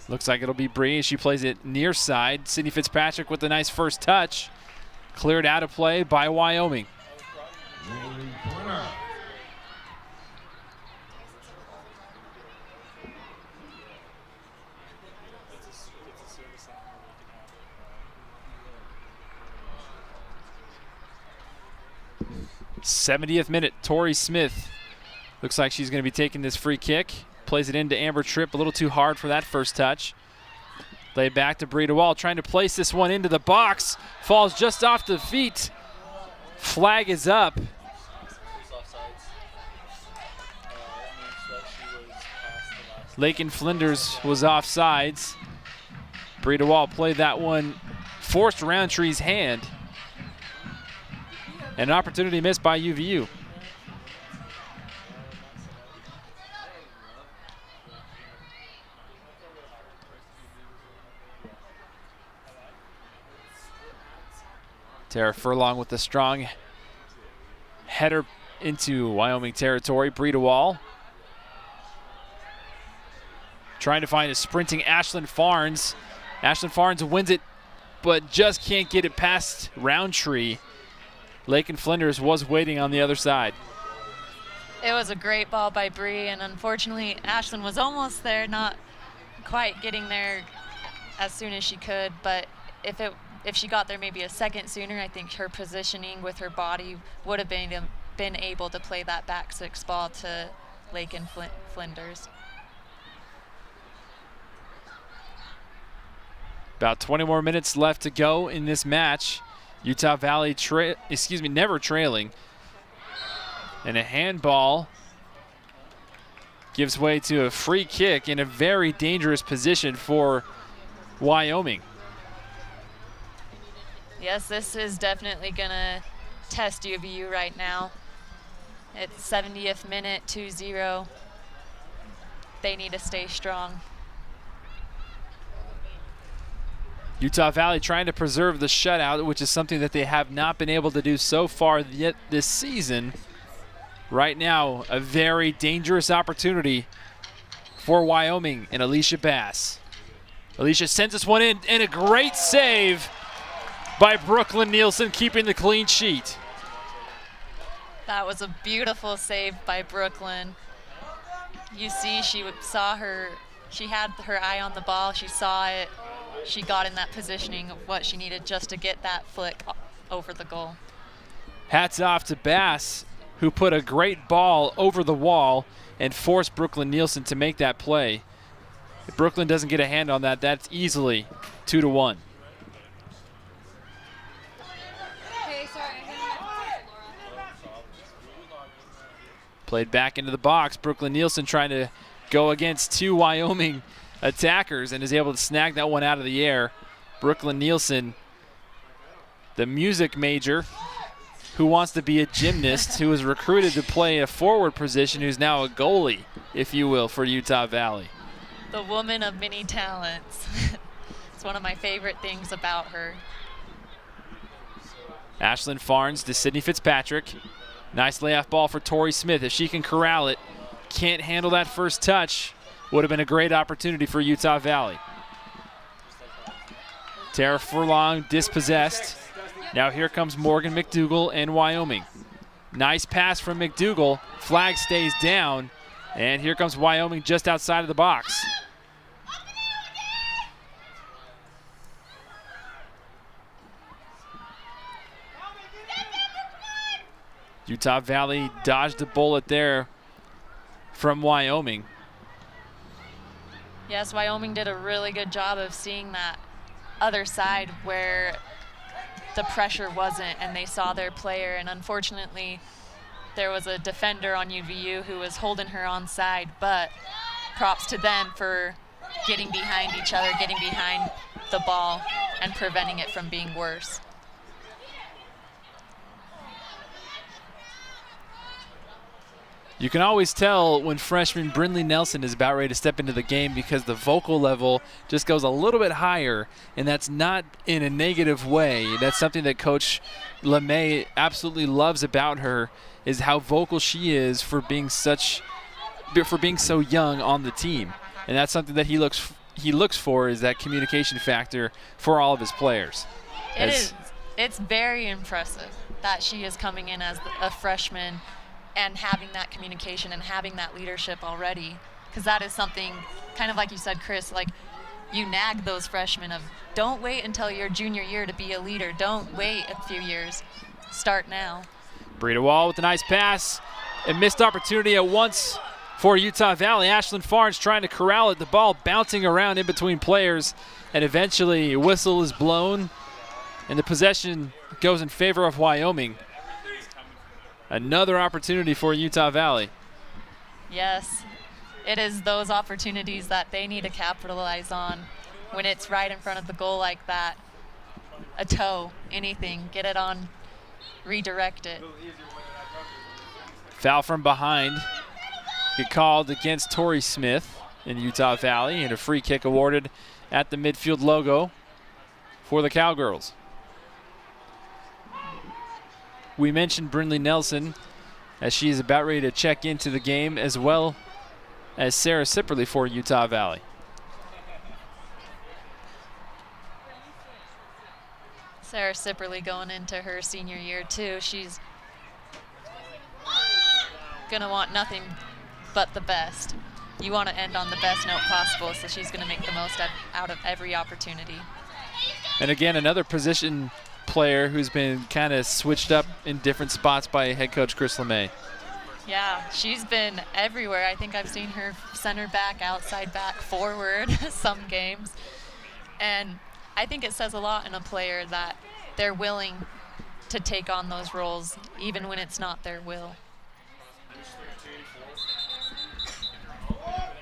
Looks like it'll be Bree. She plays it near side. Sydney Fitzpatrick with a nice first touch. Cleared out of play by Wyoming. '70th minute, Torrey Smith. Looks like she's going to be taking this free kick. Plays it into Amber Tripp, a little too hard for that first touch. Laid back to Mcdougal, trying to place this one into the box. Falls just off the feet. Flag is up. Lakin Flinders was offsides. Mcdougal played that one, forced Roundtree's hand. An opportunity missed by UVU. Tara Furlong with a strong header into Wyoming territory. Mcdougal trying to find a sprinting Ashlyn Farnes. Ashlyn Farnes wins it, but just can't get it past Roundtree. Lakin Flinders was waiting on the other side. It was a great ball by Bree, and unfortunately Ashlyn was almost there, not quite getting there as soon as she could, but if she got there maybe a second sooner, I think her positioning with her body would have been able to play that back six ball to Lakin Flinders. About 20 more minutes left to go in this match. Utah Valley never trailing. And a handball gives way to a free kick in a very dangerous position for Wyoming. Yes, this is definitely going to test UVU right now. It's 70th minute, 2-0. They need to stay strong. Utah Valley trying to preserve the shutout, which is something that they have not been able to do so far yet this season. Right now, a very dangerous opportunity for Wyoming and Alicia Bass. Alicia sends this one in, and a great save by Brooklyn Nielsen, keeping the clean sheet. That was a beautiful save by Brooklyn. You see, she had her eye on the ball, she saw it. She got in that positioning of what she needed just to get that flick over the goal. Hats off to Bass, who put a great ball over the wall and forced Brooklyn Nielsen to make that play. If Brooklyn doesn't get a hand on that, that's easily 2-1. Hey, sorry, I had my Laura. Played back into the box. Brooklyn Nielsen trying to go against two Wyoming attackers and is able to snag that one out of the air. Brooklyn Nielsen, the music major who wants to be a gymnast, who was recruited to play a forward position, who's now a goalie, if you will, for Utah Valley. The woman of many talents. It's one of my favorite things about her. Ashlyn Farnes to Sydney Fitzpatrick. Nice layoff ball for Torrey Smith. If she can corral it, can't handle that first touch. Would have been a great opportunity for Utah Valley. Tara Furlong dispossessed. Now here comes Morgan Mcdougal and Wyoming. Nice pass from Mcdougal. Flag stays down. And here comes Wyoming just outside of the box. Utah Valley dodged a bullet there from Wyoming. Yes, Wyoming did a really good job of seeing that other side where the pressure wasn't, and they saw their player, and unfortunately there was a defender on UVU who was holding her on side, but props to them for getting behind each other, getting behind the ball, and preventing it from being worse. You can always tell when freshman Brindley Nelson is about ready to step into the game because the vocal level just goes a little bit higher, and that's not in a negative way. That's something that Coach LeMay absolutely loves about her, is how vocal she is for being so young on the team. And that's something that he looks for, is that communication factor for all of his players. It's very impressive that she is coming in as a freshman and having that communication and having that leadership already, because that is something, kind of like you said, Chris, like you nag those freshmen of don't wait until your junior year to be a leader. Don't wait a few years. Start now. Mcdougal with a nice pass. A missed opportunity at once for Utah Valley. Ashlyn Farnes trying to corral it. The ball bouncing around in between players, and eventually a whistle is blown, and the possession goes in favor of Wyoming. Another opportunity for Utah Valley. Yes, it is those opportunities that they need to capitalize on when it's right in front of the goal like that. A toe, anything, get it on, redirect it. Foul from behind. Get called against Torrey Smith in Utah Valley, and a free kick awarded at the midfield logo for the Cowgirls. We mentioned Brindley Nelson as she is about ready to check into the game, as well as Sarah Sipperly for Utah Valley. Sarah Sipperly going into her senior year too. She's gonna want nothing but the best. You want to end on the best note possible, so she's gonna make the most out of every opportunity. And again, another position player who's been kind of switched up in different spots by head coach Chris LeMay. Yeah, she's been everywhere. I think I've seen her center back, outside back, forward some games. And I think it says a lot in a player that they're willing to take on those roles even when it's not their will.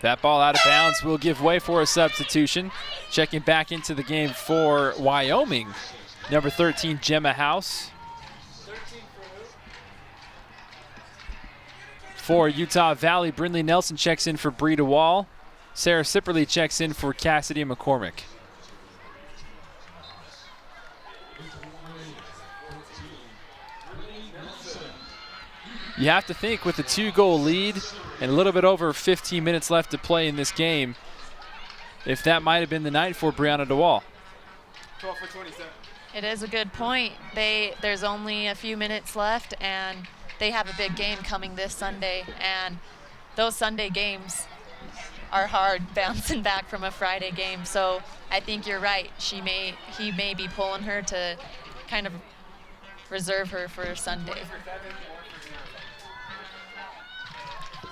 That ball out of bounds will give way for a substitution. Checking back into the game for Wyoming, number 13, Gemma House. For Utah Valley, Brindley Nelson checks in for Breida Wall. Sarah Sipperly checks in for Cassidy McCormick. You have to think, with a 2-goal lead and a little bit over 15 minutes left to play in this game, if that might have been the night for Brianna DeWall. 12 for 27. It is a good point. There's only a few minutes left, and they have a big game coming this Sunday, and those Sunday games are hard bouncing back from a Friday game. So I think you're right. He may be pulling her to kind of reserve her for Sunday.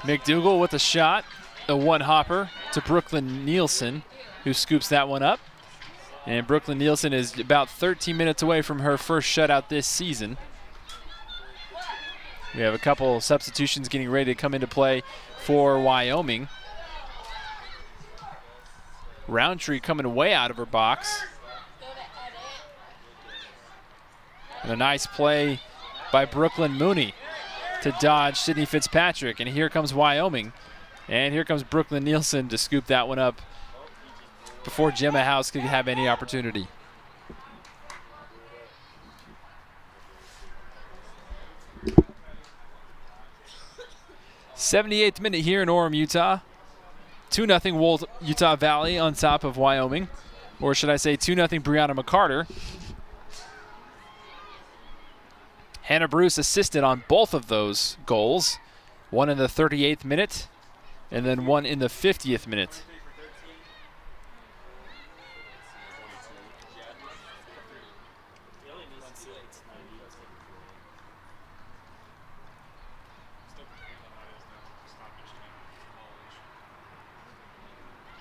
Mcdougal with a shot, a one-hopper to Brooklyn Nielsen, who scoops that one up. And Brooklyn Nielsen is about 13 minutes away from her first shutout this season. We have a couple substitutions getting ready to come into play for Wyoming. Roundtree coming way out of her box. And a nice play by Brooklyn Mooney to dodge Sydney Fitzpatrick. And here comes Wyoming. And here comes Brooklyn Nielsen to scoop that one up before Gemma House could have any opportunity. '78th minute here in Orem, Utah. 2-0 Utah Valley on top of Wyoming. Or should I say 2-0 Brianna Mccarter. Hannah Bruce assisted on both of those goals. One in the 38th minute and then one in the 50th minute.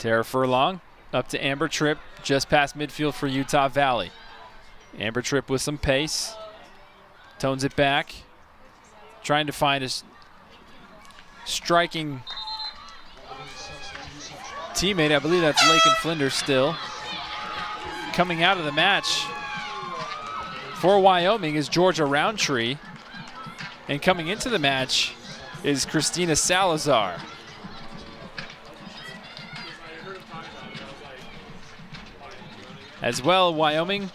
Tara Furlong up to Amber Tripp, just past midfield for Utah Valley. Amber Tripp with some pace, tones it back, trying to find a striking teammate. I believe that's Lakin Flinders still. Coming out of the match for Wyoming is Georgia Roundtree, and coming into the match is Christina Salazar. As well, Wyoming,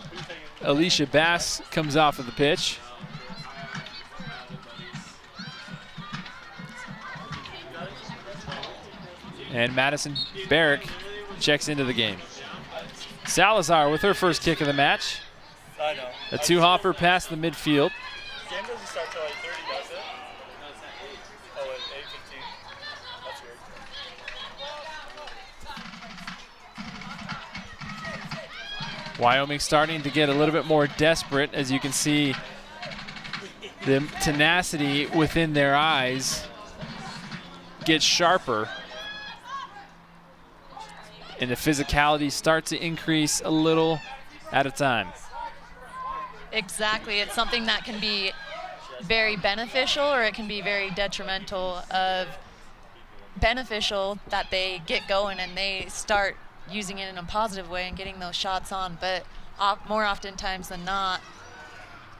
Alicia Bass comes off of the pitch. And Madison Barrick checks into the game. Salazar with her first kick of the match. A two-hopper past the midfield. Game doesn't start till like 30, does it? Oh, at 8:15. That's weird. Wyoming starting to get a little bit more desperate, as you can see the tenacity within their eyes get sharper. And the physicality start to increase a little at a time. Exactly. It's something that can be very beneficial, or it can be very detrimental. Of beneficial that they get going and they start using it in a positive way and getting those shots on, but more oftentimes than not,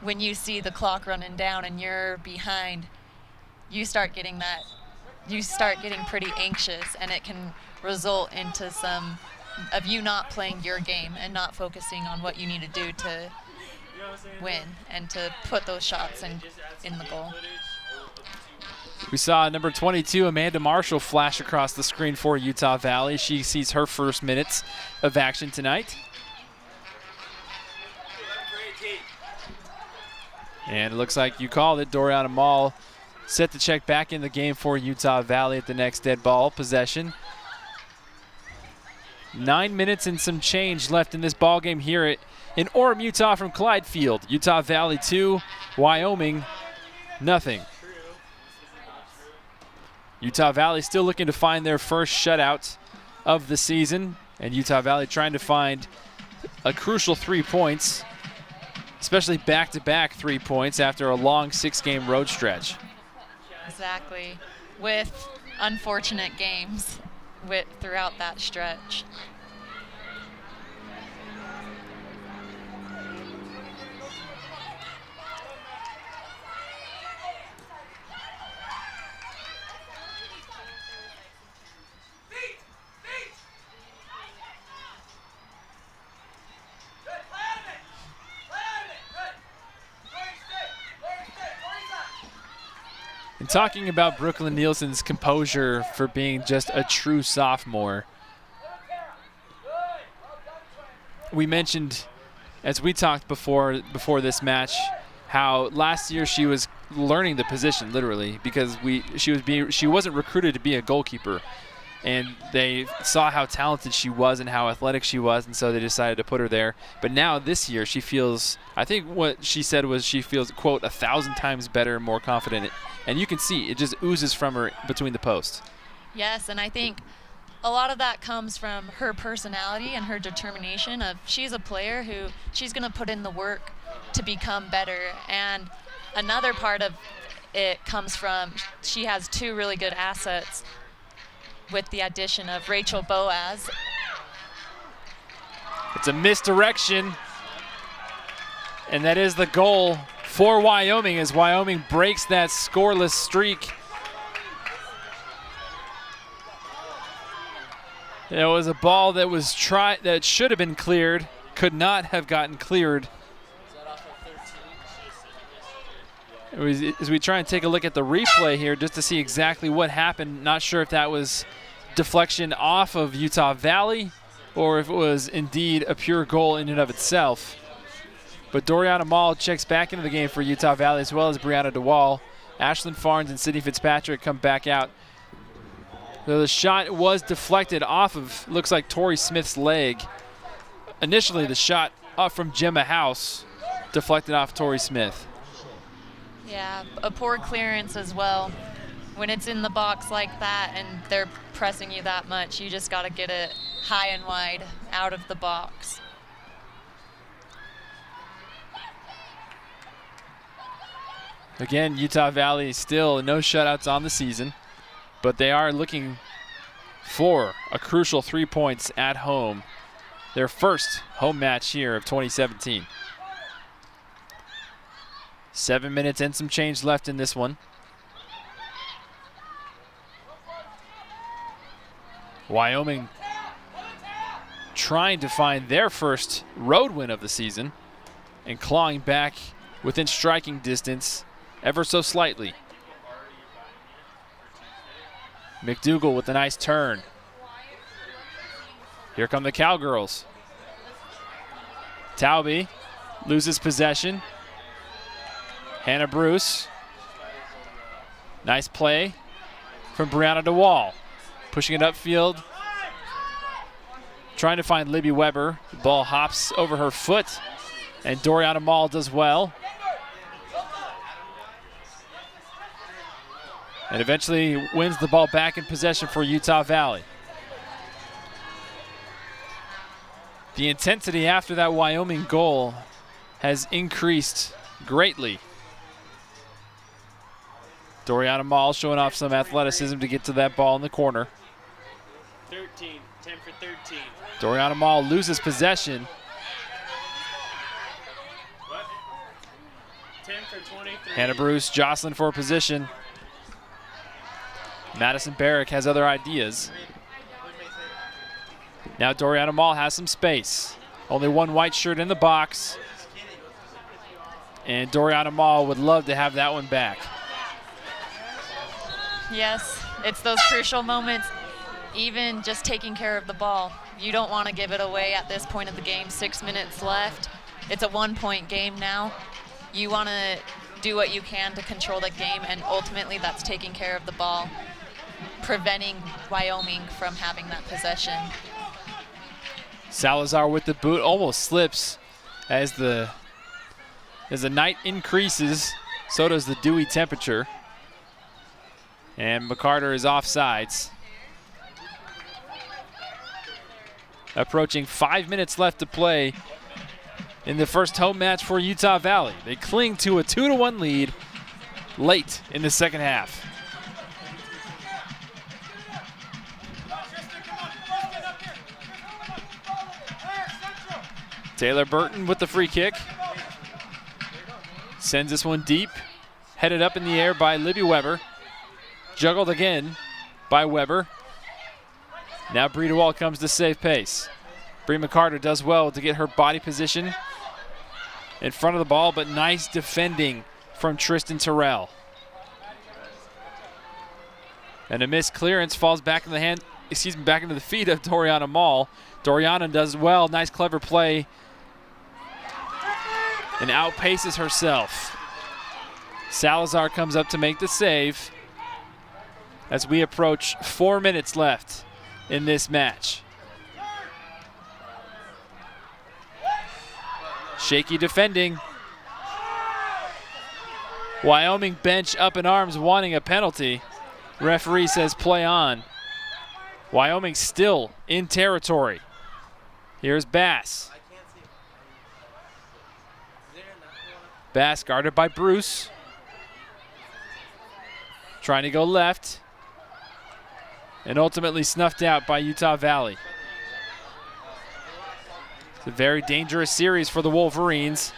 when you see the clock running down and you're behind, you start getting pretty anxious, and it can result into some of you not playing your game and not focusing on what you need to do to win and to put those shots in the goal. We saw number 22, Amanda Marshall, flash across the screen for Utah Valley. She sees her first minutes of action tonight. And it looks like you called it. Doriana Mall set to check back in the game for Utah Valley at the next dead ball possession. 9 minutes and some change left in this ball game here in Orem, Utah from Clyde Field. Utah Valley 2, Wyoming nothing. Utah Valley still looking to find their first shutout of the season, and Utah Valley trying to find a crucial 3 points, especially back-to-back 3 points after a long 6-game road stretch. Exactly, with unfortunate games throughout that stretch. And talking about Brooklyn Nielsen's composure for being just a true sophomore, we mentioned, as we talked before this match, how last year she was learning the position literally, because she wasn't recruited to be a goalkeeper, and they saw how talented she was and how athletic she was, and so they decided to put her there. But now this year she feels, I think what she said was she feels, quote, 1,000 times better and more confident. And you can see it just oozes from her between the posts. Yes, and I think a lot of that comes from her personality and her determination of she's a player who she's going to put in the work to become better. And another part of it comes from she has 2 really good assets with the addition of Rachel Boaz. It's a misdirection, and that is the goal for Wyoming as Wyoming breaks that scoreless streak. It was a ball that was that should have been cleared, could not have gotten cleared. As we try and take a look at the replay here just to see exactly what happened, not sure if that was deflection off of Utah Valley or if it was indeed a pure goal in and of itself. But Doriana Mall checks back into the game for Utah Valley, as well as Brianna DeWall. Ashlyn Farnes and Sydney Fitzpatrick come back out. So the shot was deflected off of, looks like Torrey Smith's leg. Initially the shot up from Gemma House, deflected off Torrey Smith. Yeah, a poor clearance as well. When it's in the box like that and they're pressing you that much, you just got to get it high and wide out of the box. Again, Utah Valley still no shutouts on the season, but they are looking for a crucial 3 points at home. Their first home match here of 2017. 7 minutes and some change left in this one. Wyoming trying to find their first road win of the season and clawing back within striking distance ever so slightly. Mcdougal with a nice turn. Here come the Cowgirls. Taube loses possession. Hannah Bruce. Nice play from Brianna DeWall. Pushing it upfield. Trying to find Libby Weber. The ball hops over her foot. And Doriana Mall does well. And eventually wins the ball back in possession for Utah Valley. The intensity after that Wyoming goal has increased greatly. Doriana Mall showing off some athleticism to get to that ball in the corner. 13, 10 for 13. Doriana Mall loses possession. What? 10 for 23. Hannah Bruce jostling for position. Madison Barrick has other ideas. Now Doriana Mall has some space. Only one white shirt in the box. And Doriana Mall would love to have that one back. Yes, it's those crucial moments, even just taking care of the ball. You don't want to give it away at this point of the game. 6 minutes left. It's a 1 point game now. You want to do what you can to control the game, and ultimately that's taking care of the ball, preventing Wyoming from having that possession. Salazar with the boot almost slips as the night increases, so does the dewy temperature. And Mccarter is offsides. Approaching 5 minutes left to play in the first home match for Utah Valley. They cling to a 2-1 lead late in the second half. Taylor Burton with the free kick. Sends this one deep. Headed up in the air by Libby Weber. Juggled again by Weber. Now Bree DeWall comes to save pace. Bree Mccarter does well to get her body position in front of the ball, but nice defending from Tristan Terrell. And a missed clearance falls back in the hand, back into the feet of Doriana Mall. Doriana does well, nice clever play, and outpaces herself. Salazar comes up to make the save as we approach 4 minutes left in this match. Shaky defending. Wyoming bench up in arms wanting a penalty. Referee says play on. Wyoming still in territory. Here's Bass. Bass guarded by Bruce. Trying to go left. And ultimately snuffed out by Utah Valley. It's a very dangerous series for the Wolverines.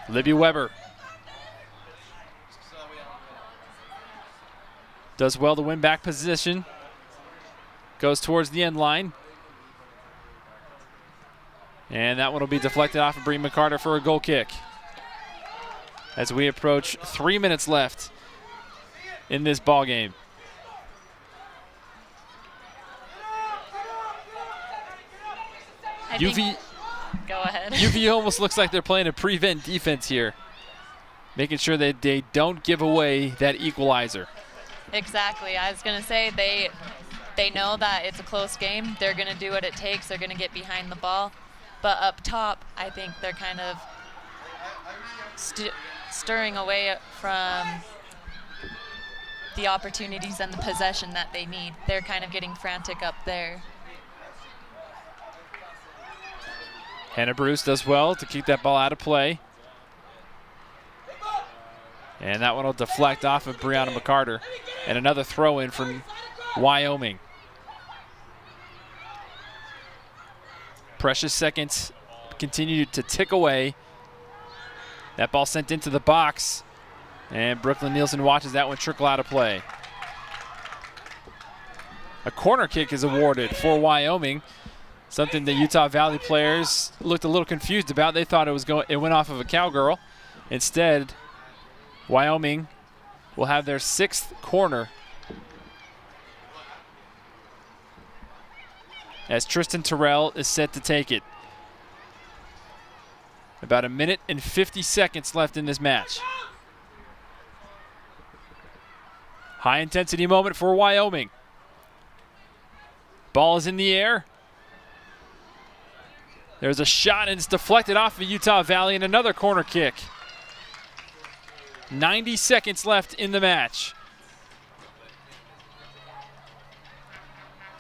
Libby Weber does well to win back position. Goes towards the end line. And that one will be deflected off of Bree Mccarter for a goal kick. As we approach 3 minutes left in this ball game. Go ahead. UVU almost looks like they're playing a prevent defense here, making sure that they don't give away that equalizer. Exactly. I was going to say they know that it's a close game. They're going to do what it takes. They're going to get behind the ball. But up top, I think they're kind of stirring away from the opportunities and the possession that they need. They're kind of getting frantic up there. Hannah Bruce does well to keep that ball out of play. And that one will deflect off of Brianna Mccarter. And another throw in from Wyoming. Precious seconds continue to tick away. That ball sent into the box. And Brooklyn Nielsen watches that one trickle out of play. A corner kick is awarded for Wyoming. Something the Utah Valley players looked a little confused about. They thought it went off of a cowgirl. Instead, Wyoming will have their 6th corner as Tristan Terrell is set to take it. About 1 minute and 50 seconds left in this match. High intensity moment for Wyoming. Ball is in the air. There's a shot and it's deflected off of Utah Valley and another corner kick. 90 seconds left in the match.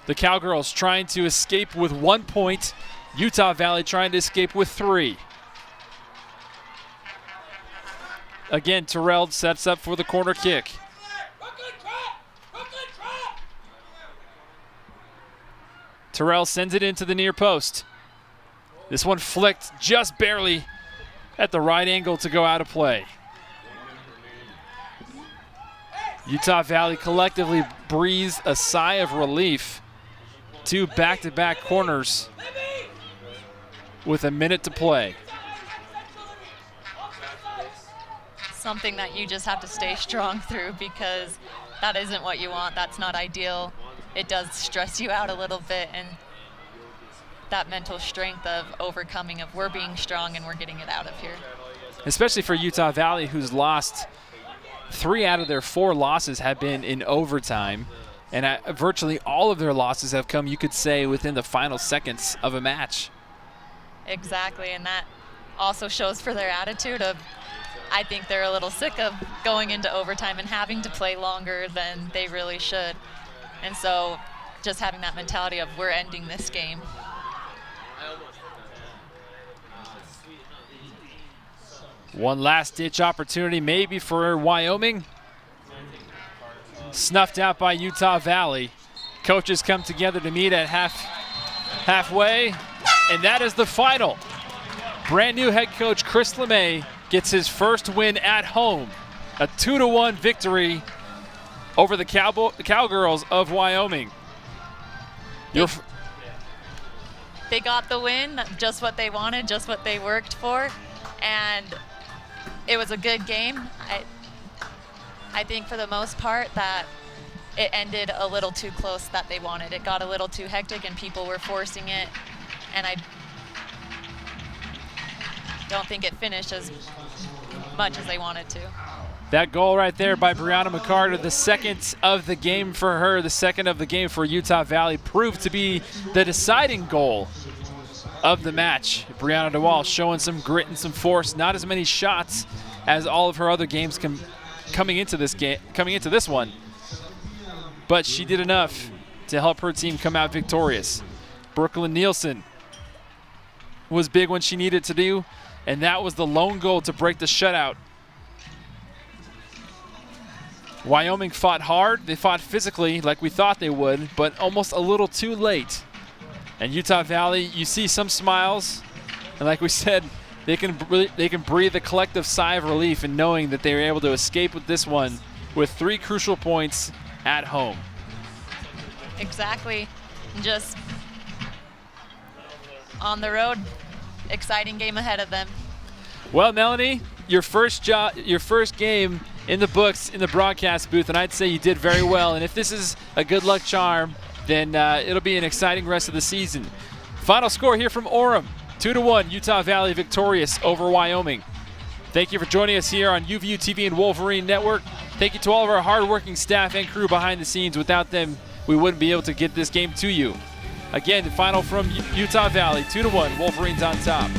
The Cowgirls trying to escape with 1 point. Utah Valley trying to escape with 3. Again, Terrell sets up for the corner kick. Terrell sends it into the near post. This one flicked just barely at the right angle to go out of play. Utah Valley collectively breathes a sigh of relief. 2 back-to-back corners with 1 minute to play. Something that you just have to stay strong through, because that isn't what you want. That's not ideal. It does stress you out a little bit, and that mental strength of overcoming of we're being strong and we're getting it out of here. Especially for Utah Valley, who's lost 3 out of their 4 losses have been in overtime. And virtually all of their losses have come, you could say, within the final seconds of a match. Exactly, and that also shows for their attitude of, I think they're a little sick of going into overtime and having to play longer than they really should. And so just having that mentality of we're ending this game. One last-ditch opportunity maybe for Wyoming. Snuffed out by Utah Valley. Coaches come together to meet at halfway, and that is the final. Brand new head coach Chris LeMay gets his first win at home. A 2-1 victory over the Cowgirls of Wyoming. They got the win, just what they wanted, just what they worked for, and it was a good game. I think for the most part that it ended a little too close that they wanted. It got a little too hectic and people were forcing it, and I don't think it finished as much as they wanted to. That goal right there by Brianna Mccarter, the second of the game for her, the second of the game for Utah Valley, proved to be the deciding goal of the match. Brianna DeWall showing some grit and some force, not as many shots as all of her other games coming into this one, but she did enough to help her team come out victorious. Brooklyn Nielsen was big when she needed to do, and that was the lone goal to break the shutout. Wyoming fought hard. They fought physically like we thought they would, but almost a little too late. And Utah Valley, you see some smiles, and like we said, they can breathe a collective sigh of relief in knowing that they were able to escape with this one with 3 crucial points at home. Exactly. Just on the road, exciting game ahead of them. Well, Melanie, your first game in the books in the broadcast booth, and I'd say you did very well. And if this is a good luck charm, then it'll be an exciting rest of the season. Final score here from Orem, 2-1, Utah Valley victorious over Wyoming. Thank you for joining us here on UVU TV and Wolverine Network. Thank you to all of our hardworking staff and crew behind the scenes. Without them, we wouldn't be able to get this game to you. Again, the final from Utah Valley, 2-1, Wolverines on top.